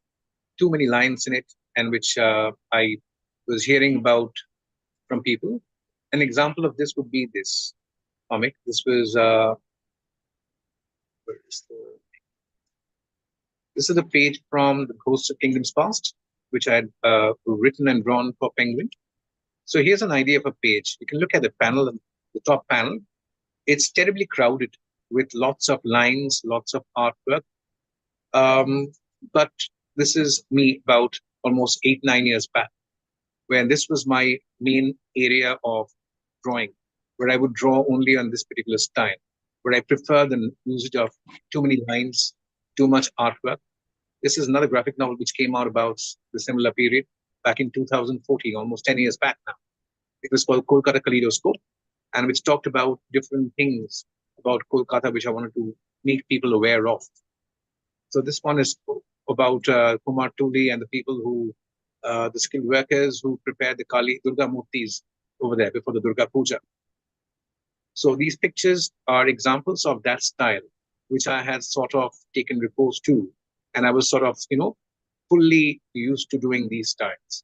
too many lines in it, and which I was hearing about from people. An example of this would be this comic. This was where is the, this is the page from the Ghosts of Kingdoms Past. which I had written and drawn for Penguin. So here's an idea of a page. You can look at the panel, the top panel. It's terribly crowded with lots of lines, lots of artwork. Um, but this is me about almost 8, 9 years back, where this was my main area of drawing, where I would draw only on this particular style, where I prefer the usage of too many lines, too much artwork. This is another graphic novel which came out about the similar period back in 2014, almost 10 years back now. It was called Kolkata Kaleidoscope, and which talked about different things about Kolkata, which I wanted to make people aware of. So this one is about Kumar Tuli and the people who, the skilled workers who prepare the Kali Durga Murtis over there before the Durga Puja. So these pictures are examples of that style, which I had sort of taken repose to, and I was sort of, fully used to doing these styles.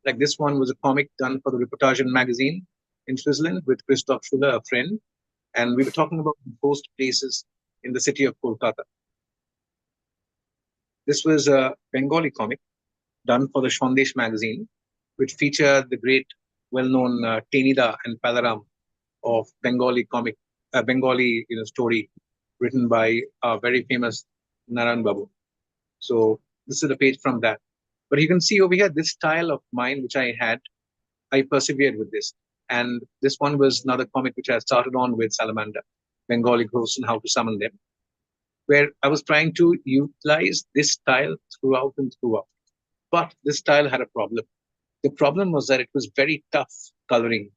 Like this one was a comic done for the Reportagen magazine in Switzerland with Christoph Schuller, a friend, and we were talking about ghost places in the city of Kolkata. This was a Bengali comic done for the Shondesh magazine, which featured the great, well-known Tenida and Palaram of Bengali story written by a very famous Naran Babu. So this is a page from that. But you can see over here this style of mine, which I had, I persevered with this. And this one was another comic which I started on with Salamander, Bengali ghosts and how to summon them, where I was trying to utilize this style throughout and throughout. But this style had a problem. The problem was that it was very tough coloring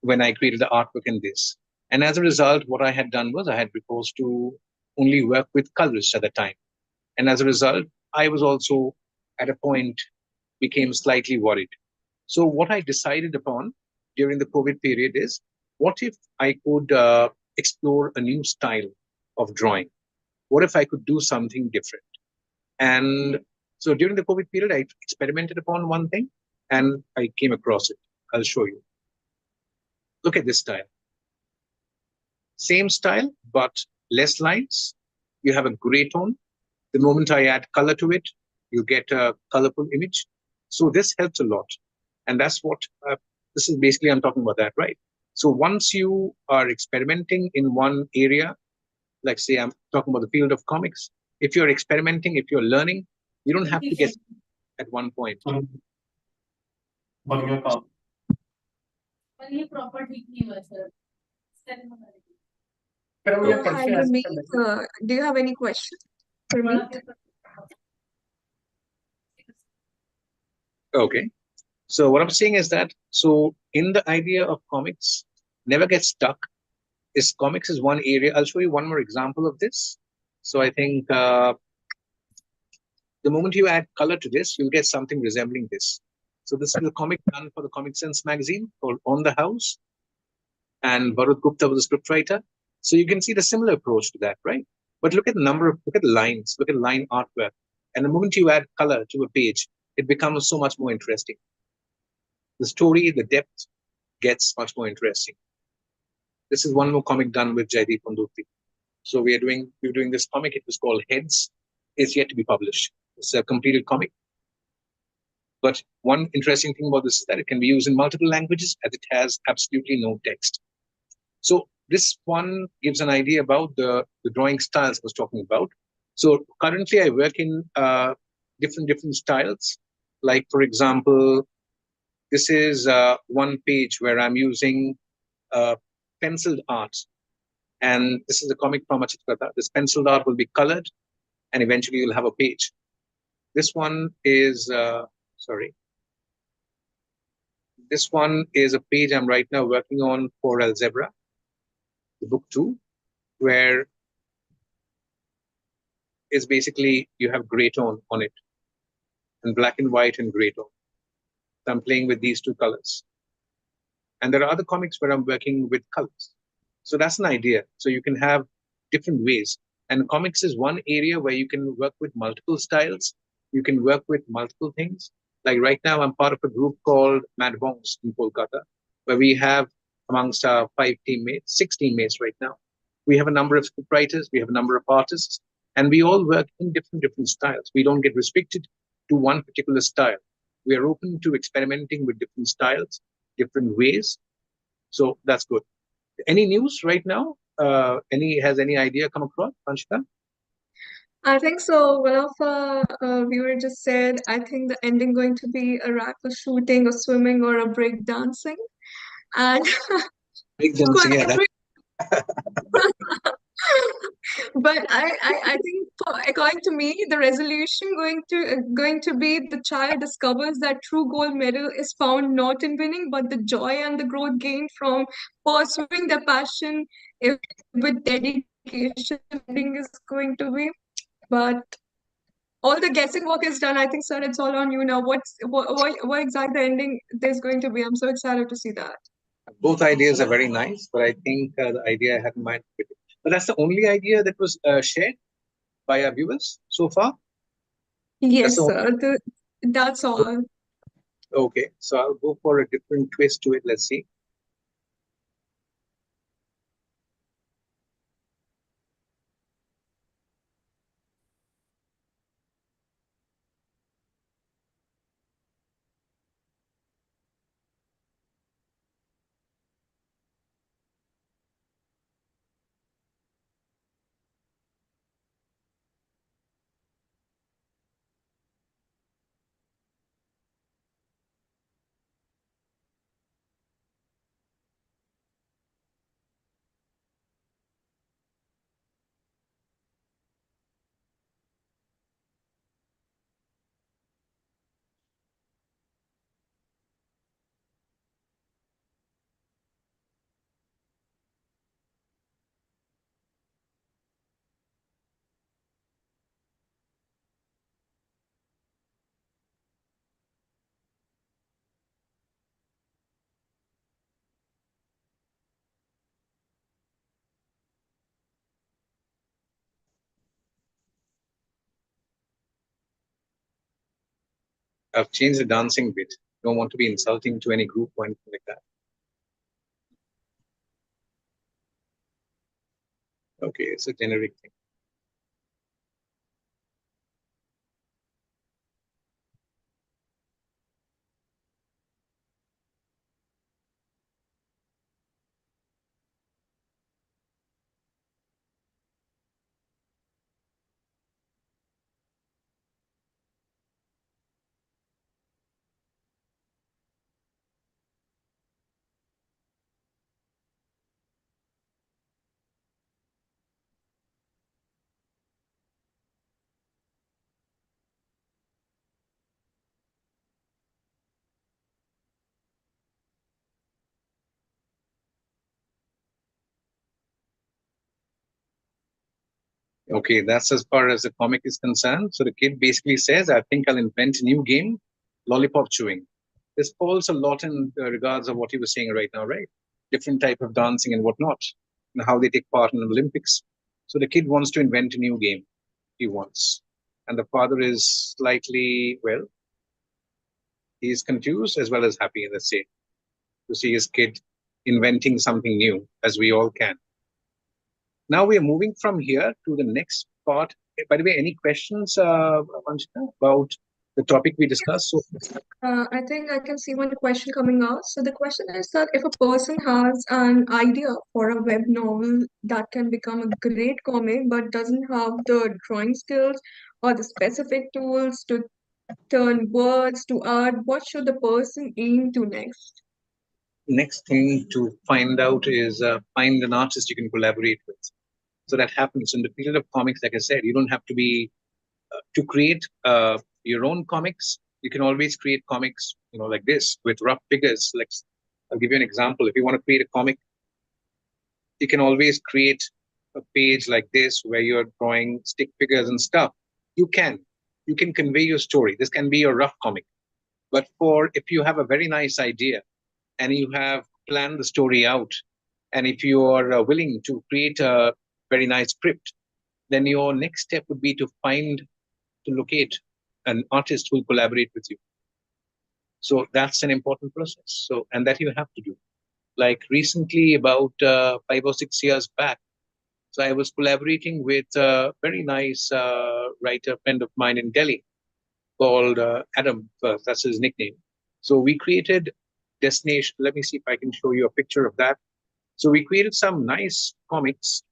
when I created the artwork in this. And as a result, what I had done was I had proposed to only work with colorists at the time. And as a result, I was also at a point became slightly worried. So what I decided upon during the COVID period is, what if I could explore a new style of drawing? What if I could do something different? And so during the COVID period, I experimented upon one thing and I came across it. I'll show you. Look at this style. Same style, but less lines. You have a gray tone. The moment I add color to it, you get a colorful image. So this helps a lot. And that's what this is basically, I'm talking about that, right? So once you are experimenting in one area, like say I'm talking about the field of comics, if you're experimenting, if you're learning, you don't have to get at one point. Okay. Hi, Gurmeet. Do you have any question for me? Okay. So what I'm saying is that, so in the idea of comics, never get stuck. Is comics is one area. I'll show you one more example of this. So I think the moment you add color to this, you'll get something resembling this. So this is a comic done for the Comic Sense magazine called On the House, and Bharat Gupta was a scriptwriter. So you can see the similar approach to that, right? But look at the look at the lines, look at line artwork. And the moment you add color to a page, it becomes so much more interesting. The story, the depth gets much more interesting. This is one more comic done with Jaideep Pandurti. So we're doing this comic. It was called Heads. It's yet to be published. It's a completed comic. But one interesting thing about this is that it can be used in multiple languages as it has absolutely no text. So this one gives an idea about the drawing styles I was talking about. So currently I work in different styles. Like, for example, this is one page where I'm using penciled art. And this is a comic from Achitkata. This penciled art will be colored and eventually you'll have a page. This one is, sorry. This one is a page I'm right now working on for Algebra, the book 2, where it's basically you have gray tone on it and black and white and gray tone. So I'm playing with these two colors. And there are other comics where I'm working with colors. So that's an idea. So you can have different ways. And comics is one area where you can work with multiple styles. You can work with multiple things. Like right now, I'm part of a group called Mad Bongs in Kolkata, where we have amongst our 6 teammates right now. We have a number of scriptwriters, we have a number of artists, and we all work in different styles. We don't get restricted to one particular style. We are open to experimenting with different styles, different ways. So that's good. Any news right now? Any idea come across, Anshika? I think so. One of viewer just said, I think the ending going to be a rifle shooting or swimming or a break dancing. And Break dancing, yeah, that, quite but I think according to me, the resolution going to be the child discovers that true gold medal is found not in winning, but the joy and the growth gained from pursuing their passion with dedication. Ending is going to be, but all the guessing work is done. I think, sir, it's all on you now. What exact the ending there's going to be? I'm so excited to see that. both ideas are very nice, but I think the idea I had in mind. But that's the only idea that was shared by our viewers so far. That's the Yes, only, sir. That's all. okay. So I'll go for a different twist to it. Let's see. I've changed the dancing bit. Don't want to be insulting to any group or anything like that. Okay, it's a generic thing. Okay, that's as far as the comic is concerned. So the kid basically says, I think I'll invent a new game, lollipop chewing. This falls a lot in regards of what you were saying right now, right? Different type of dancing and whatnot, and how they take part in the Olympics. So the kid wants to invent a new game. He wants. And the father is slightly, well, he's confused as well as happy in the same to see his kid inventing something new, as we all can. Now we are moving from here to the next part. By the way, any questions, Vanshika, about the topic we discussed? So, I think I can see one question coming out. So the question is that if a person has an idea for a web novel that can become a great comic but doesn't have the drawing skills or the specific tools to turn words to art, what should the person aim to next? next thing to find out is find an artist you can collaborate with. So that happens in the field of comics. Like I said, you don't have to be to create your own comics. You can always create comics, like this with rough figures. Like I'll give you an example. If you want to create a comic, you can always create a page like this where you're drawing stick figures and stuff. You can you can convey your story. This can be your rough comic. But for if you have a very nice idea and you have planned the story out, and if you are willing to create a very nice script, then your next step would be to locate an artist who will collaborate with you. So that's an important process. So, and that you have to do. Like recently, about 5 or 6 years back, so I was collaborating with a very nice writer friend of mine in Delhi. called Adam first. That's his nickname. So we created Destination. Let me see if I can show you a picture of that. So we created some nice comics.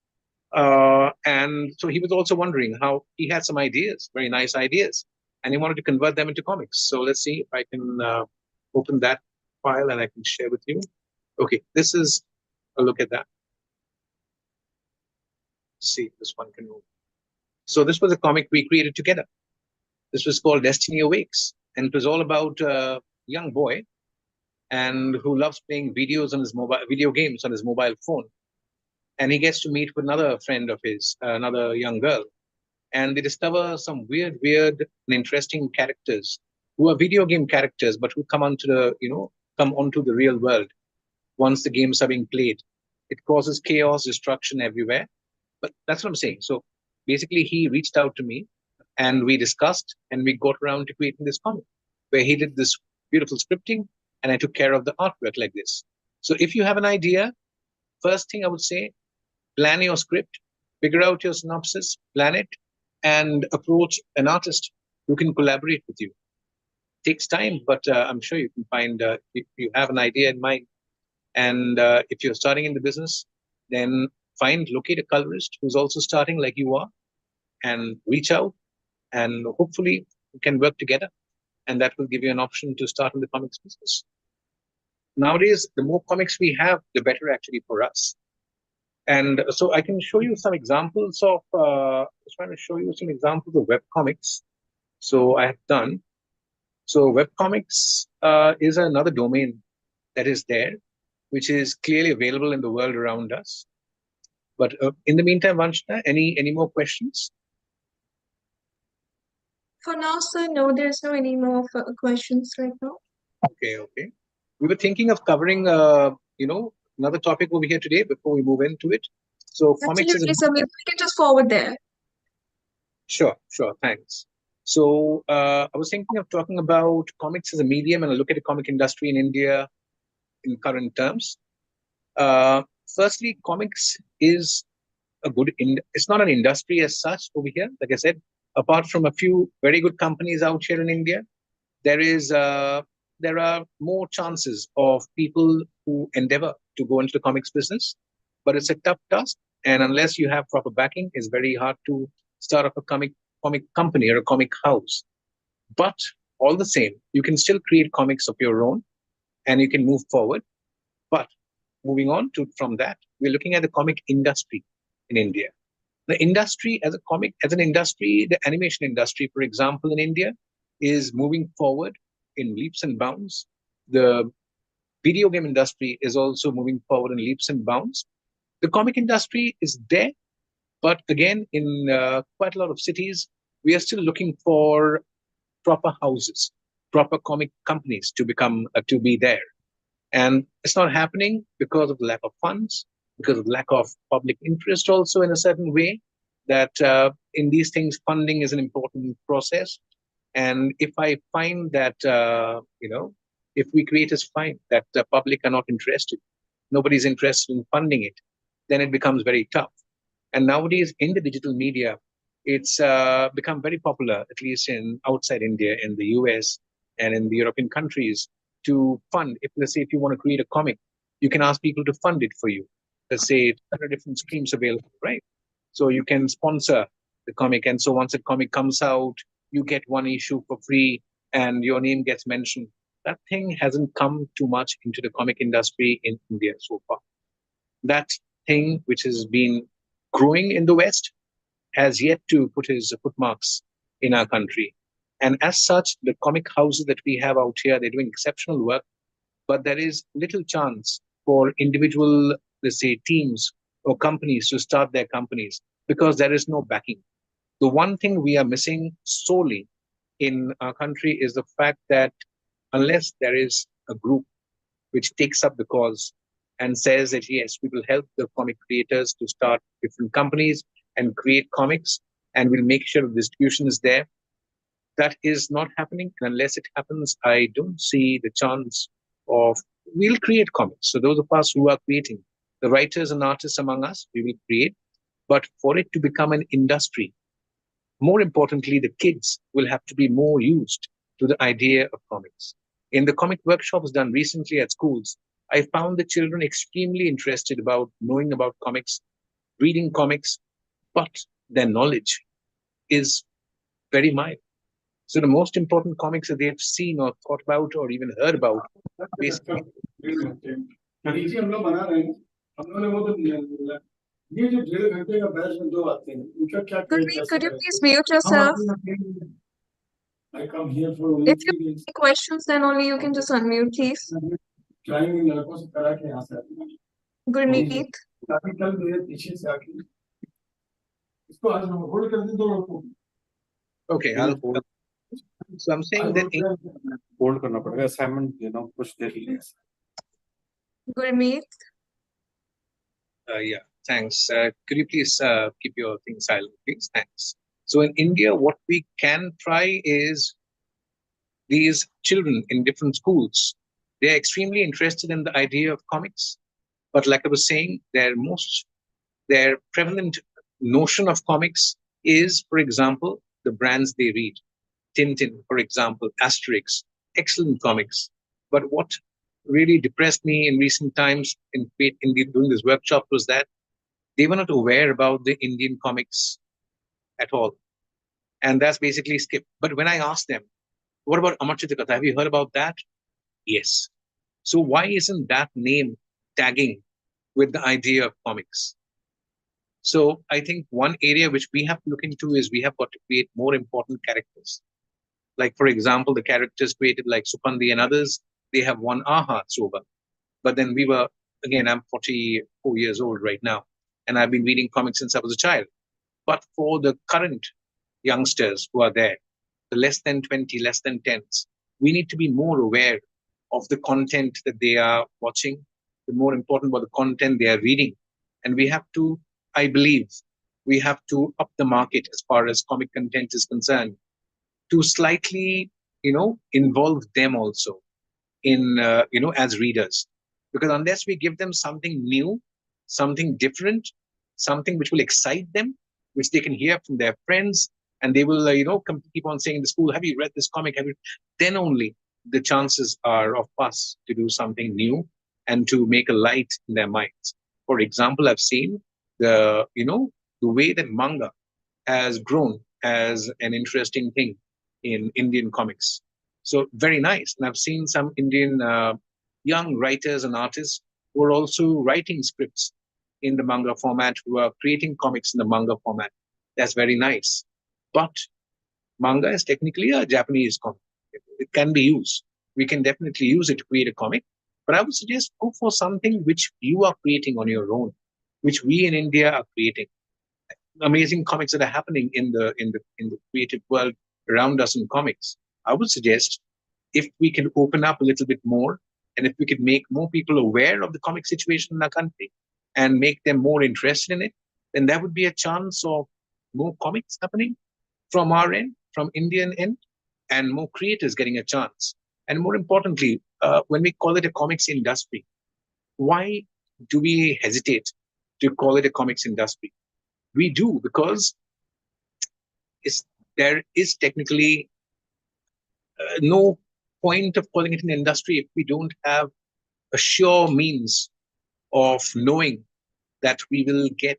And so he was also wondering how he had some ideas, very nice ideas, and he wanted to convert them into comics. So let's see if I can open that file and I can share with you. Okay, this is a look at that. Let's see if this one can move. So this was a comic we created together. This was called Destiny Awakes, and it was all about a young boy and who loves playing video games on his mobile phone. And he gets to meet with another friend of his, another young girl, and they discover some weird and interesting characters who are video game characters, but who come onto the real world once the games are being played. It causes chaos, destruction everywhere. But that's what I'm saying. So basically, he reached out to me, and we discussed, and we got around to creating this comic, where he did this beautiful scripting, and I took care of the artwork like this. So if you have an idea, first thing I would say, plan your script, figure out your synopsis, plan it, and approach an artist who can collaborate with you. Takes time, but I'm sure you can find, if you have an idea in mind, and if you're starting in the business, then locate a colorist who's also starting like you are, and reach out, and hopefully we can work together, and that will give you an option to start in the comics business. Nowadays, the more comics we have, the better actually for us. And so I can show you some examples of, just trying to show you some examples of web comics. So I have done. So web comics is another domain that is there, which is clearly available in the world around us. But in the meantime, Vanshita, any more questions? For now, sir, no, there's no any more questions right now. Okay. We were thinking of covering, another topic over here today before we move into it. So comics is a Absolutely, sir. Maybe we can just forward there. Sure, thanks. So I was thinking of talking about comics as a medium and a look at the comic industry in India in current terms. Uh, Firstly, comics is it's not an industry as such over here. Like I said, apart from a few very good companies out here in India, there is there are more chances of people who endeavor to go into the comics business, but it's a tough task, and unless you have proper backing, it's very hard to start up a comic company or a comic house. But all the same, you can still create comics of your own, and you can move forward. But moving on to from that, we're looking at the comic industry in India. The industry as an industry, the animation industry, for example, in India, is moving forward in leaps and bounds. The video game industry is also moving forward in leaps and bounds. The comic industry is there, but again, in quite a lot of cities, we are still looking for proper houses, proper comic companies to be there. And it's not happening because of the lack of funds, because of the lack of public interest, also in a certain way. That in these things, funding is an important process. And if I find that, if we create a find that the public are not interested, nobody's interested in funding it, then it becomes very tough. And nowadays, in the digital media, it's become very popular, at least in outside India, in the US, and in the European countries, to fund. If let's say if you want to create a comic, you can ask people to fund it for you. Let's say there are different streams available, right? So you can sponsor the comic, and so once a comic comes out, you get one issue for free, and your name gets mentioned. That thing hasn't come too much into the comic industry in India so far. That thing which has been growing in the West has yet to put his footmarks in our country. And as such, the comic houses that we have out here, they're doing exceptional work, but there is little chance for individual, let's say, teams or companies to start their companies because there is no backing. The one thing we are missing solely in our country is the fact that unless there is a group which takes up the cause and says that yes, we will help the comic creators to start different companies and create comics, and we'll make sure the distribution is there. That is not happening. And unless it happens, I don't see the chance of we'll create comics. So those of us who are creating, the writers and artists among us, we will create. But for it to become an industry, More importantly, the kids will have to be more used to the idea of comics. In the comic workshops done recently at schools, I found the children extremely interested about knowing about comics, reading comics, but their knowledge is very mild. So the most important comics that they've seen or thought about or even heard about, basically. नतीजे हम लोग बना रहे हैं हम लोगों ने वो तो ये जो 1.5 घंटे का बैच में 2 आते हैं उनका क्या Gurmeet, कैसे could you please करेंगे mute हम yourself? अपने I come here for only If you 3 days have any questions, then only you can just unmute, please. क्लाइंग इन लड़कों से करा के यहाँ से आते हैं वहीं से Gurmeet. ताकि कल मेरे पीछे से आके इसको आज हम होल्ड कर दें 2 लड़कों को Okay, I'll hold. So I'm saying that hold करना पड़ेगा असाइनमेंट देना कुछ देर के लिए Gurmeet. Yeah, thanks. Could you please keep your thing silent, please? Thanks. So in India, what we can try is these children in different schools, they're extremely interested in the idea of comics. But like I was saying, their prevalent notion of comics is, for example, the brands they read. Tintin, for example, Asterix, excellent comics. But what really depressed me in recent times doing this workshop was that they were not aware about the Indian comics at all. And that's basically skipped. But when I asked them, what about Amar Chitakatha? Have you heard about that? Yes. So why isn't that name tagging with the idea of comics? So I think one area which we have to look into is we have got to create more important characters. Like, for example, the characters created like Supandi and others, they have won our hearts over. But then again, I'm 44 years old right now, and I've been reading comics since I was a child. But for the current youngsters who are there, the less than 20, less than 10s, we need to be more aware of the content that they are watching, the more important about the content they are reading. And we have to, I believe, we have to up the market as far as comic content is concerned to slightly, involve them also in, as readers. Because unless we give them something new, something different, something which will excite them, which they can hear from their friends, and they will, keep on saying in the school, have you read this comic? Have you? Then only the chances are of us to do something new and to make a light in their minds. For example, I've seen the way that manga has grown as an interesting thing in Indian comics. So very nice. And I've seen some Indian young writers and artists who are also writing scripts in the manga format, who are creating comics in the manga format. That's very nice. But manga is technically a Japanese comic. It can be used. We can definitely use it to create a comic. But I would suggest go for something which you are creating on your own, which we in India are creating. Amazing comics that are happening in the creative world around us in comics. I would suggest if we can open up a little bit more, and if we could make more people aware of the comic situation in our country and make them more interested in it, then there would be a chance of more comics happening from our end, from Indian end, and more creators getting a chance. And more importantly, when we call it a comics industry, why do we hesitate to call it a comics industry? We do because there is technically no point of calling it an industry if we don't have a sure means of knowing that we will get,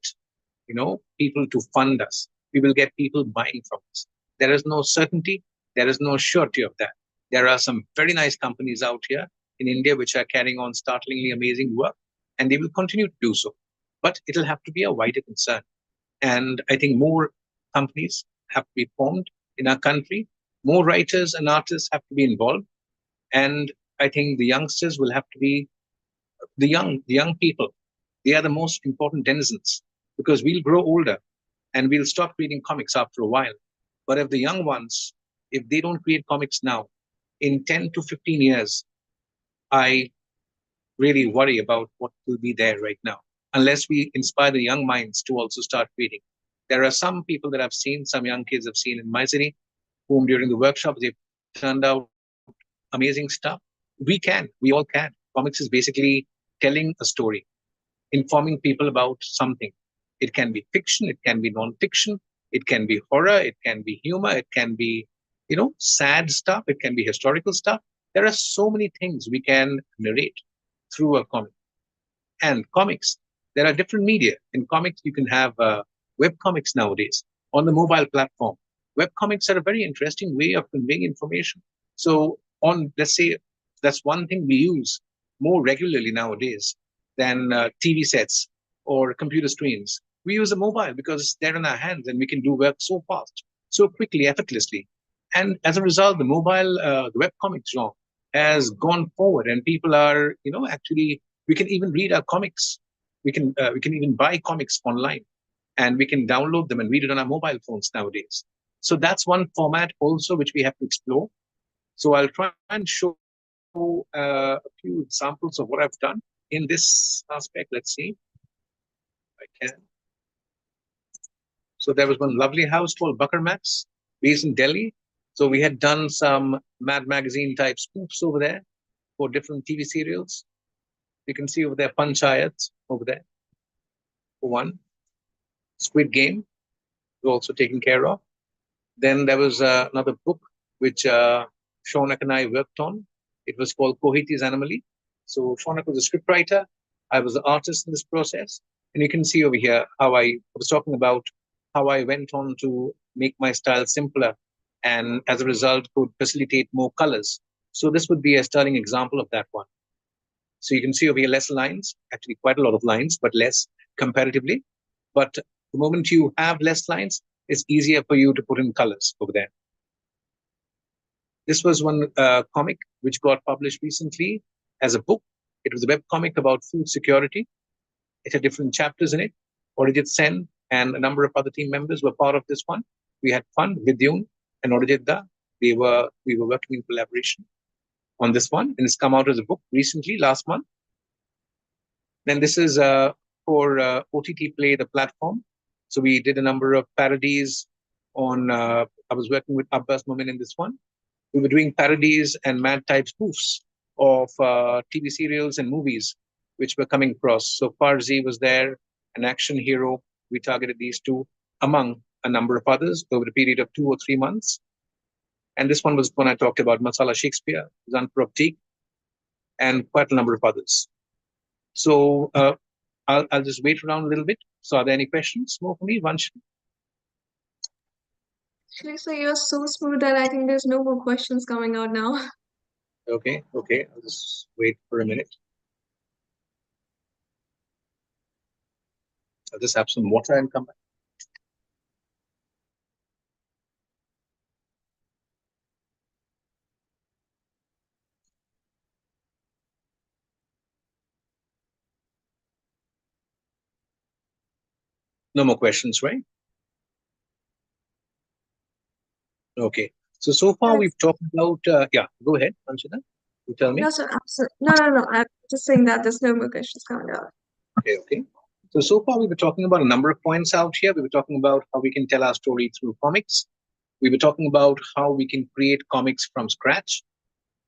people to fund us. We will get people buying from us. There is no certainty. There is no surety of that. There are some very nice companies out here in India which are carrying on startlingly amazing work, and they will continue to do so. But it'll have to be a wider concern. And I think more companies have to be formed in our country. More writers and artists have to be involved. And I think the youngsters will have to be the young people. They are the most important denizens because we'll grow older and we'll stop reading comics after a while. But if the young ones, if they don't create comics now, in 10 to 15 years, I really worry about what will be there right now, unless we inspire the young minds to also start reading. There are some people that I've seen, some young kids I've seen in my city, whom during the workshop, they've turned out amazing stuff. We all can. Comics is basically telling a story, informing people about something. It can be fiction, it can be non-fiction, It can be horror, it can be humor, it can be, sad stuff, it can be historical stuff. There are so many things we can narrate through a comic. And comics, there are different media. In comics, you can have web comics nowadays on the mobile platform. Web comics are a very interesting way of conveying information. So, let's say, that's one thing we use more regularly nowadays than TV sets or computer screens. We use a mobile because they're in our hands and we can do work so fast, so quickly, effortlessly. And as a result, the web comics genre has gone forward, and people are, actually, we can even read our comics. We can even buy comics online, and we can download them and read it on our mobile phones nowadays. So that's one format also which we have to explore. So I'll try and show a few examples of what I've done in this aspect. Let's see if I can. So there was one lovely house called Bucker Max, based in Delhi. So we had done some Mad Magazine type spoofs over there for different TV serials. You can see over there Panchayat over there for one. Squid Game was also taken care of. Then there was another book which Shaunak and I worked on. It was called Kohiti's Anomaly. So Shaunak was a scriptwriter. I was the artist in this process. And you can see over here how I was talking about how I went on to make my style simpler and as a result could facilitate more colors. So this would be a sterling example of that one. So you can see over here less lines, actually quite a lot of lines, but less comparatively. But the moment you have less lines, it's easier for you to put in colors over there. This was one comic which got published recently as a book. It was a web comic about food security. It had different chapters in it. Arijit Sen and a number of other team members were part of this one. We had fun. Vidyadaan and Arijit, we were working in collaboration on this one, and it's come out as a book recently, last month. Then this is for OTT Play, the platform. So we did a number of parodies on. I was working with Abbas Momin in this one. We were doing parodies and mad type spoofs of TV serials and movies which were coming across. So Farzi was there, an action hero. We targeted these two among a number of others over a period of 2 or 3 months. And this one was when I talked about Masala Shakespeare, Zanpur Teak, and quite a number of others. So I'll just wait around a little bit. So are there any questions more for me, Vansh? Actually, so you're so smooth that I think there's no more questions coming out now. Okay. I'll just wait for a minute. I'll just have some water and come back. No more questions, right? Okay. So far Yes. we've talked about, yeah, go ahead, Anshita. You tell me. No, sir, no. I'm just saying that there's no more questions coming out. Okay. So far we were talking about a number of points out here. We were talking about how we can tell our story through comics. We were talking about how we can create comics from scratch.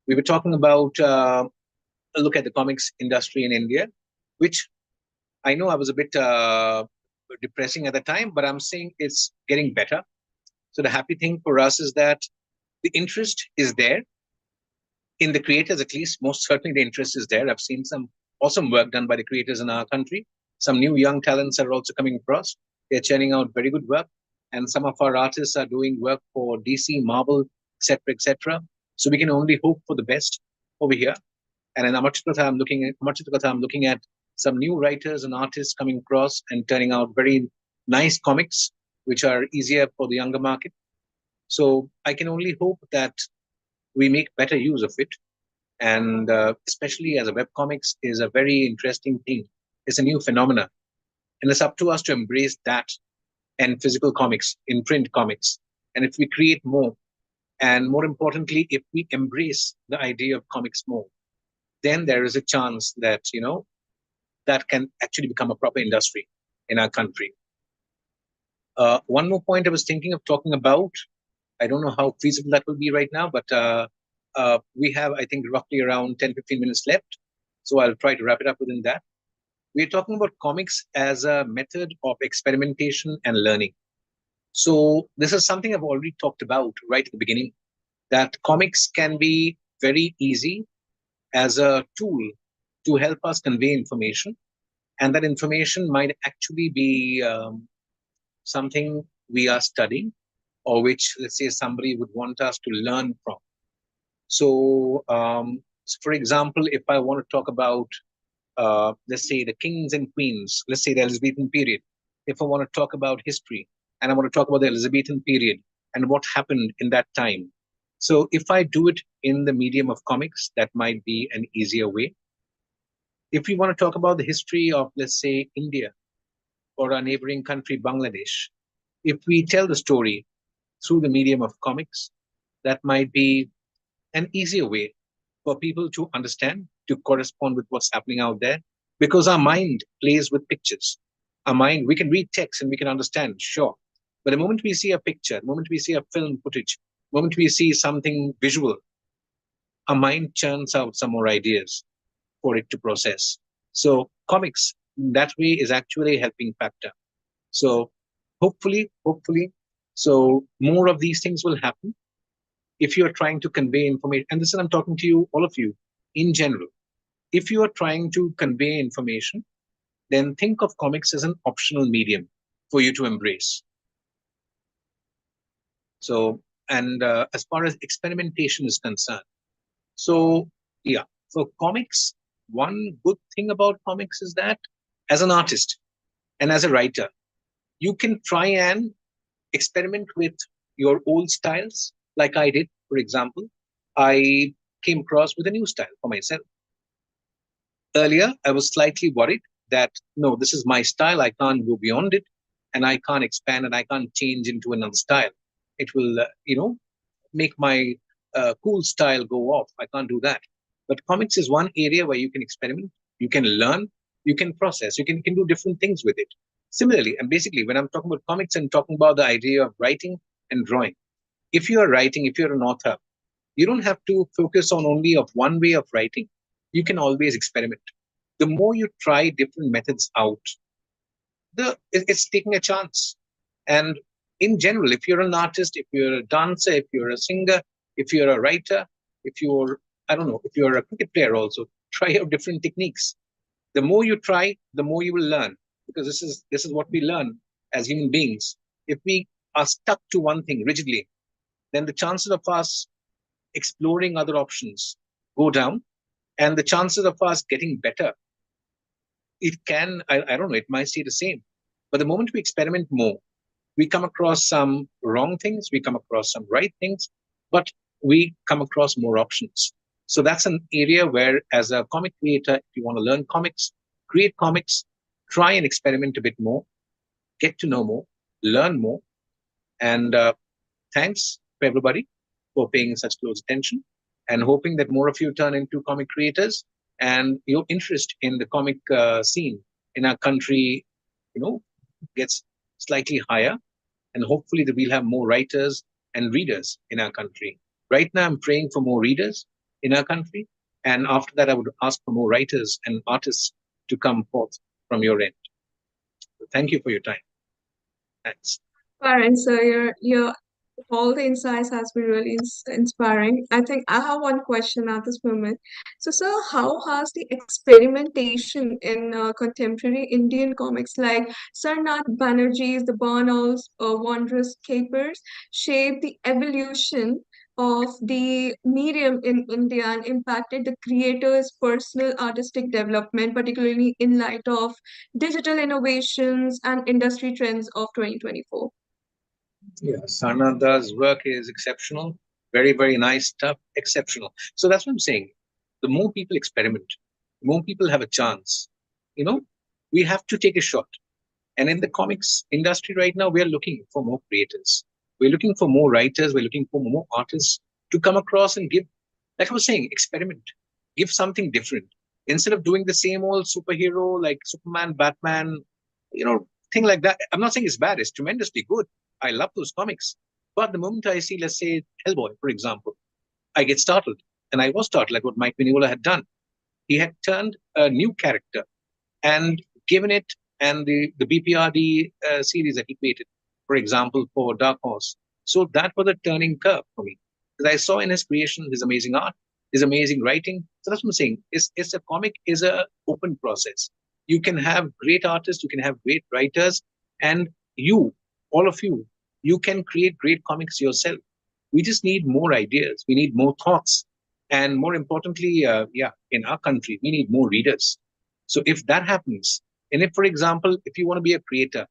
We were talking about a look at the comics industry in India, which I know I was a bit depressing at the time, but I'm saying it's getting better. So the happy thing for us is that the interest is there in the creators, at least. Most certainly the interest is there. I've seen some awesome work done by the creators in our country. Some new young talents are also coming across. They're churning out very good work. And some of our artists are doing work for DC, Marvel, etc. So we can only hope for the best over here. And in Amachikatha, I'm looking at some new writers and artists coming across and turning out very nice comics, which are easier for the younger market. So I can only hope that we make better use of it. And especially as a webcomics is a very interesting thing. It's a new phenomena. And it's up to us to embrace that and physical comics, in print comics. And if we create more, and more importantly, if we embrace the idea of comics more, then there is a chance that, that can actually become a proper industry in our country. One more point I was thinking of talking about. I don't know how feasible that will be right now, but we have, I think, roughly around 10, 15 minutes left. So I'll try to wrap it up within that. We're talking about comics as a method of experimentation and learning. So this is something I've already talked about right at the beginning, that comics can be very easy as a tool to help us convey information, and that information might actually be something we are studying, or which, let's say, somebody would want us to learn from. So, for example, if I want to talk about, let's say, the kings and queens, let's say the Elizabethan period, if I want to talk about history and I want to talk about the Elizabethan period and what happened in that time. So, if I do it in the medium of comics, that might be an easier way. If we want to talk about the history of, let's say, India or our neighboring country, Bangladesh, if we tell the story through the medium of comics, that might be an easier way for people to understand, to correspond with what's happening out there, because our mind plays with pictures. Our mind, we can read text and we can understand, sure. But the moment we see a picture, the moment we see a film footage, the moment we see something visual, our mind churns out some more ideas for it to process. So comics, that way, is actually a helping factor. So hopefully, so more of these things will happen if you are trying to convey information. And this is, I'm talking to you, all of you, in general. If you are trying to convey information, then think of comics as an optional medium for you to embrace. So, and as far as experimentation is concerned, so yeah, so comics, one good thing about comics is that as an artist and as a writer, you can try and experiment with your old styles, like I did. For example, I came across with a new style for myself. Earlier, I was slightly worried that no, this is my style. I can't go beyond it, and I can't expand, and I can't change into another style. It will, make my cool style go off. I can't do that. But comics is one area where you can experiment, you can learn, you can process, you can do different things with it. Similarly, and basically, when I'm talking about comics, I'm talking about the idea of writing and drawing. If you are writing, if you're an author, you don't have to focus on only of one way of writing. You can always experiment. The more you try different methods out, it's taking a chance. And in general, if you're an artist, if you're a dancer, if you're a singer, if you're a writer, if you're, I don't know, if you're a cricket player also, try out different techniques. The more you try, the more you will learn, because this is what we learn as human beings. If we are stuck to one thing rigidly, then the chances of us exploring other options go down, and the chances of us getting better, it can, I don't know, it might stay the same. But the moment we experiment more, we come across some wrong things, we come across some right things, but we come across more options. So that's an area where, as a comic creator, if you want to learn comics, create comics, try and experiment a bit more, get to know more, learn more. And thanks to everybody for paying such close attention, and hoping that more of you turn into comic creators, and your interest in the comic scene in our country, gets slightly higher, and hopefully that we'll have more writers and readers in our country. Right now, I'm praying for more readers in our country, and after that, I would ask for more writers and artists to come forth from your end. So thank you for your time. Thanks. Fine, so your all the insights has been really inspiring. I think I have one question at this moment. So, sir, how has the experimentation in contemporary Indian comics like Sarnath Banerjee's The Barn Owl's Wondrous Capers shaped the evolution of the medium in India and impacted the creator's personal artistic development, particularly in light of digital innovations and industry trends of 2024? Yeah, Sananda's work is exceptional. Very, very nice stuff. Exceptional. So that's what I'm saying. The more people experiment, the more people have a chance. You know, we have to take a shot. And in the comics industry right now, we are looking for more creators. We're looking for more writers. We're looking for more artists to come across and give, like I was saying, experiment. Give something different. Instead of doing the same old superhero like Superman, Batman, thing like that. I'm not saying it's bad. It's tremendously good. I love those comics. But the moment I see, let's say, Hellboy, for example, I get startled. And I was startled like what Mike Mignola had done. He had turned a new character and given it, and the BPRD series that he created, for example, for Dark Horse. So that was a turning curve for me. Because I saw in his creation his amazing art, his amazing writing. So that's what I'm saying. It's a comic is a open process. You can have great artists, you can have great writers, and you, all of you can create great comics yourself. We just need more ideas. We need more thoughts. And more importantly, in our country, we need more readers. So if that happens, and if, for example, if you want to be a creator,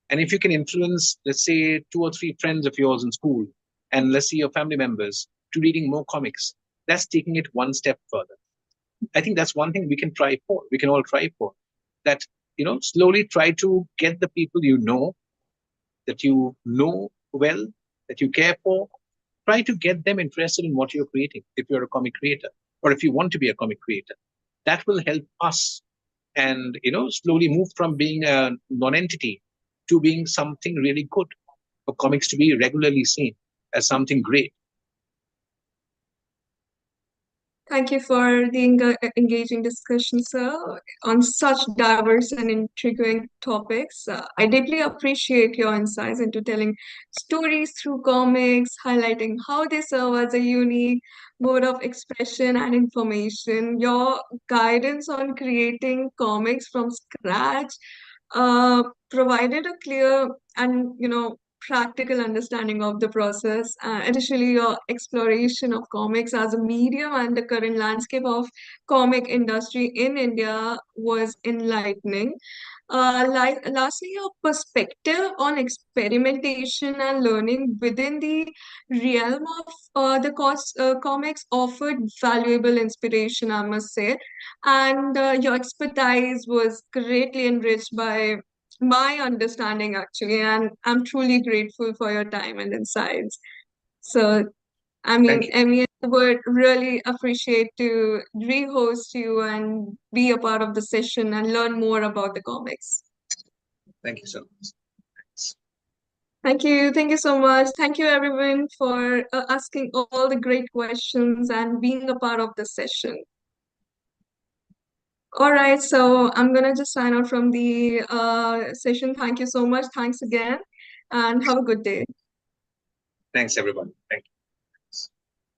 and if you can influence, let's say, two or three friends of yours in school, and let's say your family members, to reading more comics, that's taking it one step further. I think that's one thing we can try for. We can all try for that. Slowly try to get the people that you know well, that you care for. Try to get them interested in what you're creating. If you're a comic creator, or if you want to be a comic creator, that will help us, and slowly move from being a non-entity to being something really good, for comics to be regularly seen as something great. Thank you for the engaging discussion, sir, on such diverse and intriguing topics. I deeply appreciate your insights into telling stories through comics, highlighting how they serve as a unique mode of expression and information. Your guidance on creating comics from scratch provided a clear and practical understanding of the process. Additionally, your exploration of comics as a medium and the current landscape of comic industry in India was enlightening. Lastly, your perspective on experimentation and learning within the realm of comics offered valuable inspiration, I must say. And your expertise was greatly enriched by my understanding, actually. And I'm truly grateful for your time and insights. So, Thank you. I would really appreciate to re-host you and be a part of the session and learn more about the comics. Thank you so much. Thanks. Thank you. Thank you so much. Thank you, everyone, for asking all the great questions and being a part of the session. All right, so I'm gonna just sign out from the session. Thank you so much. Thanks again, and have a good day. Thanks, everyone. Thank you.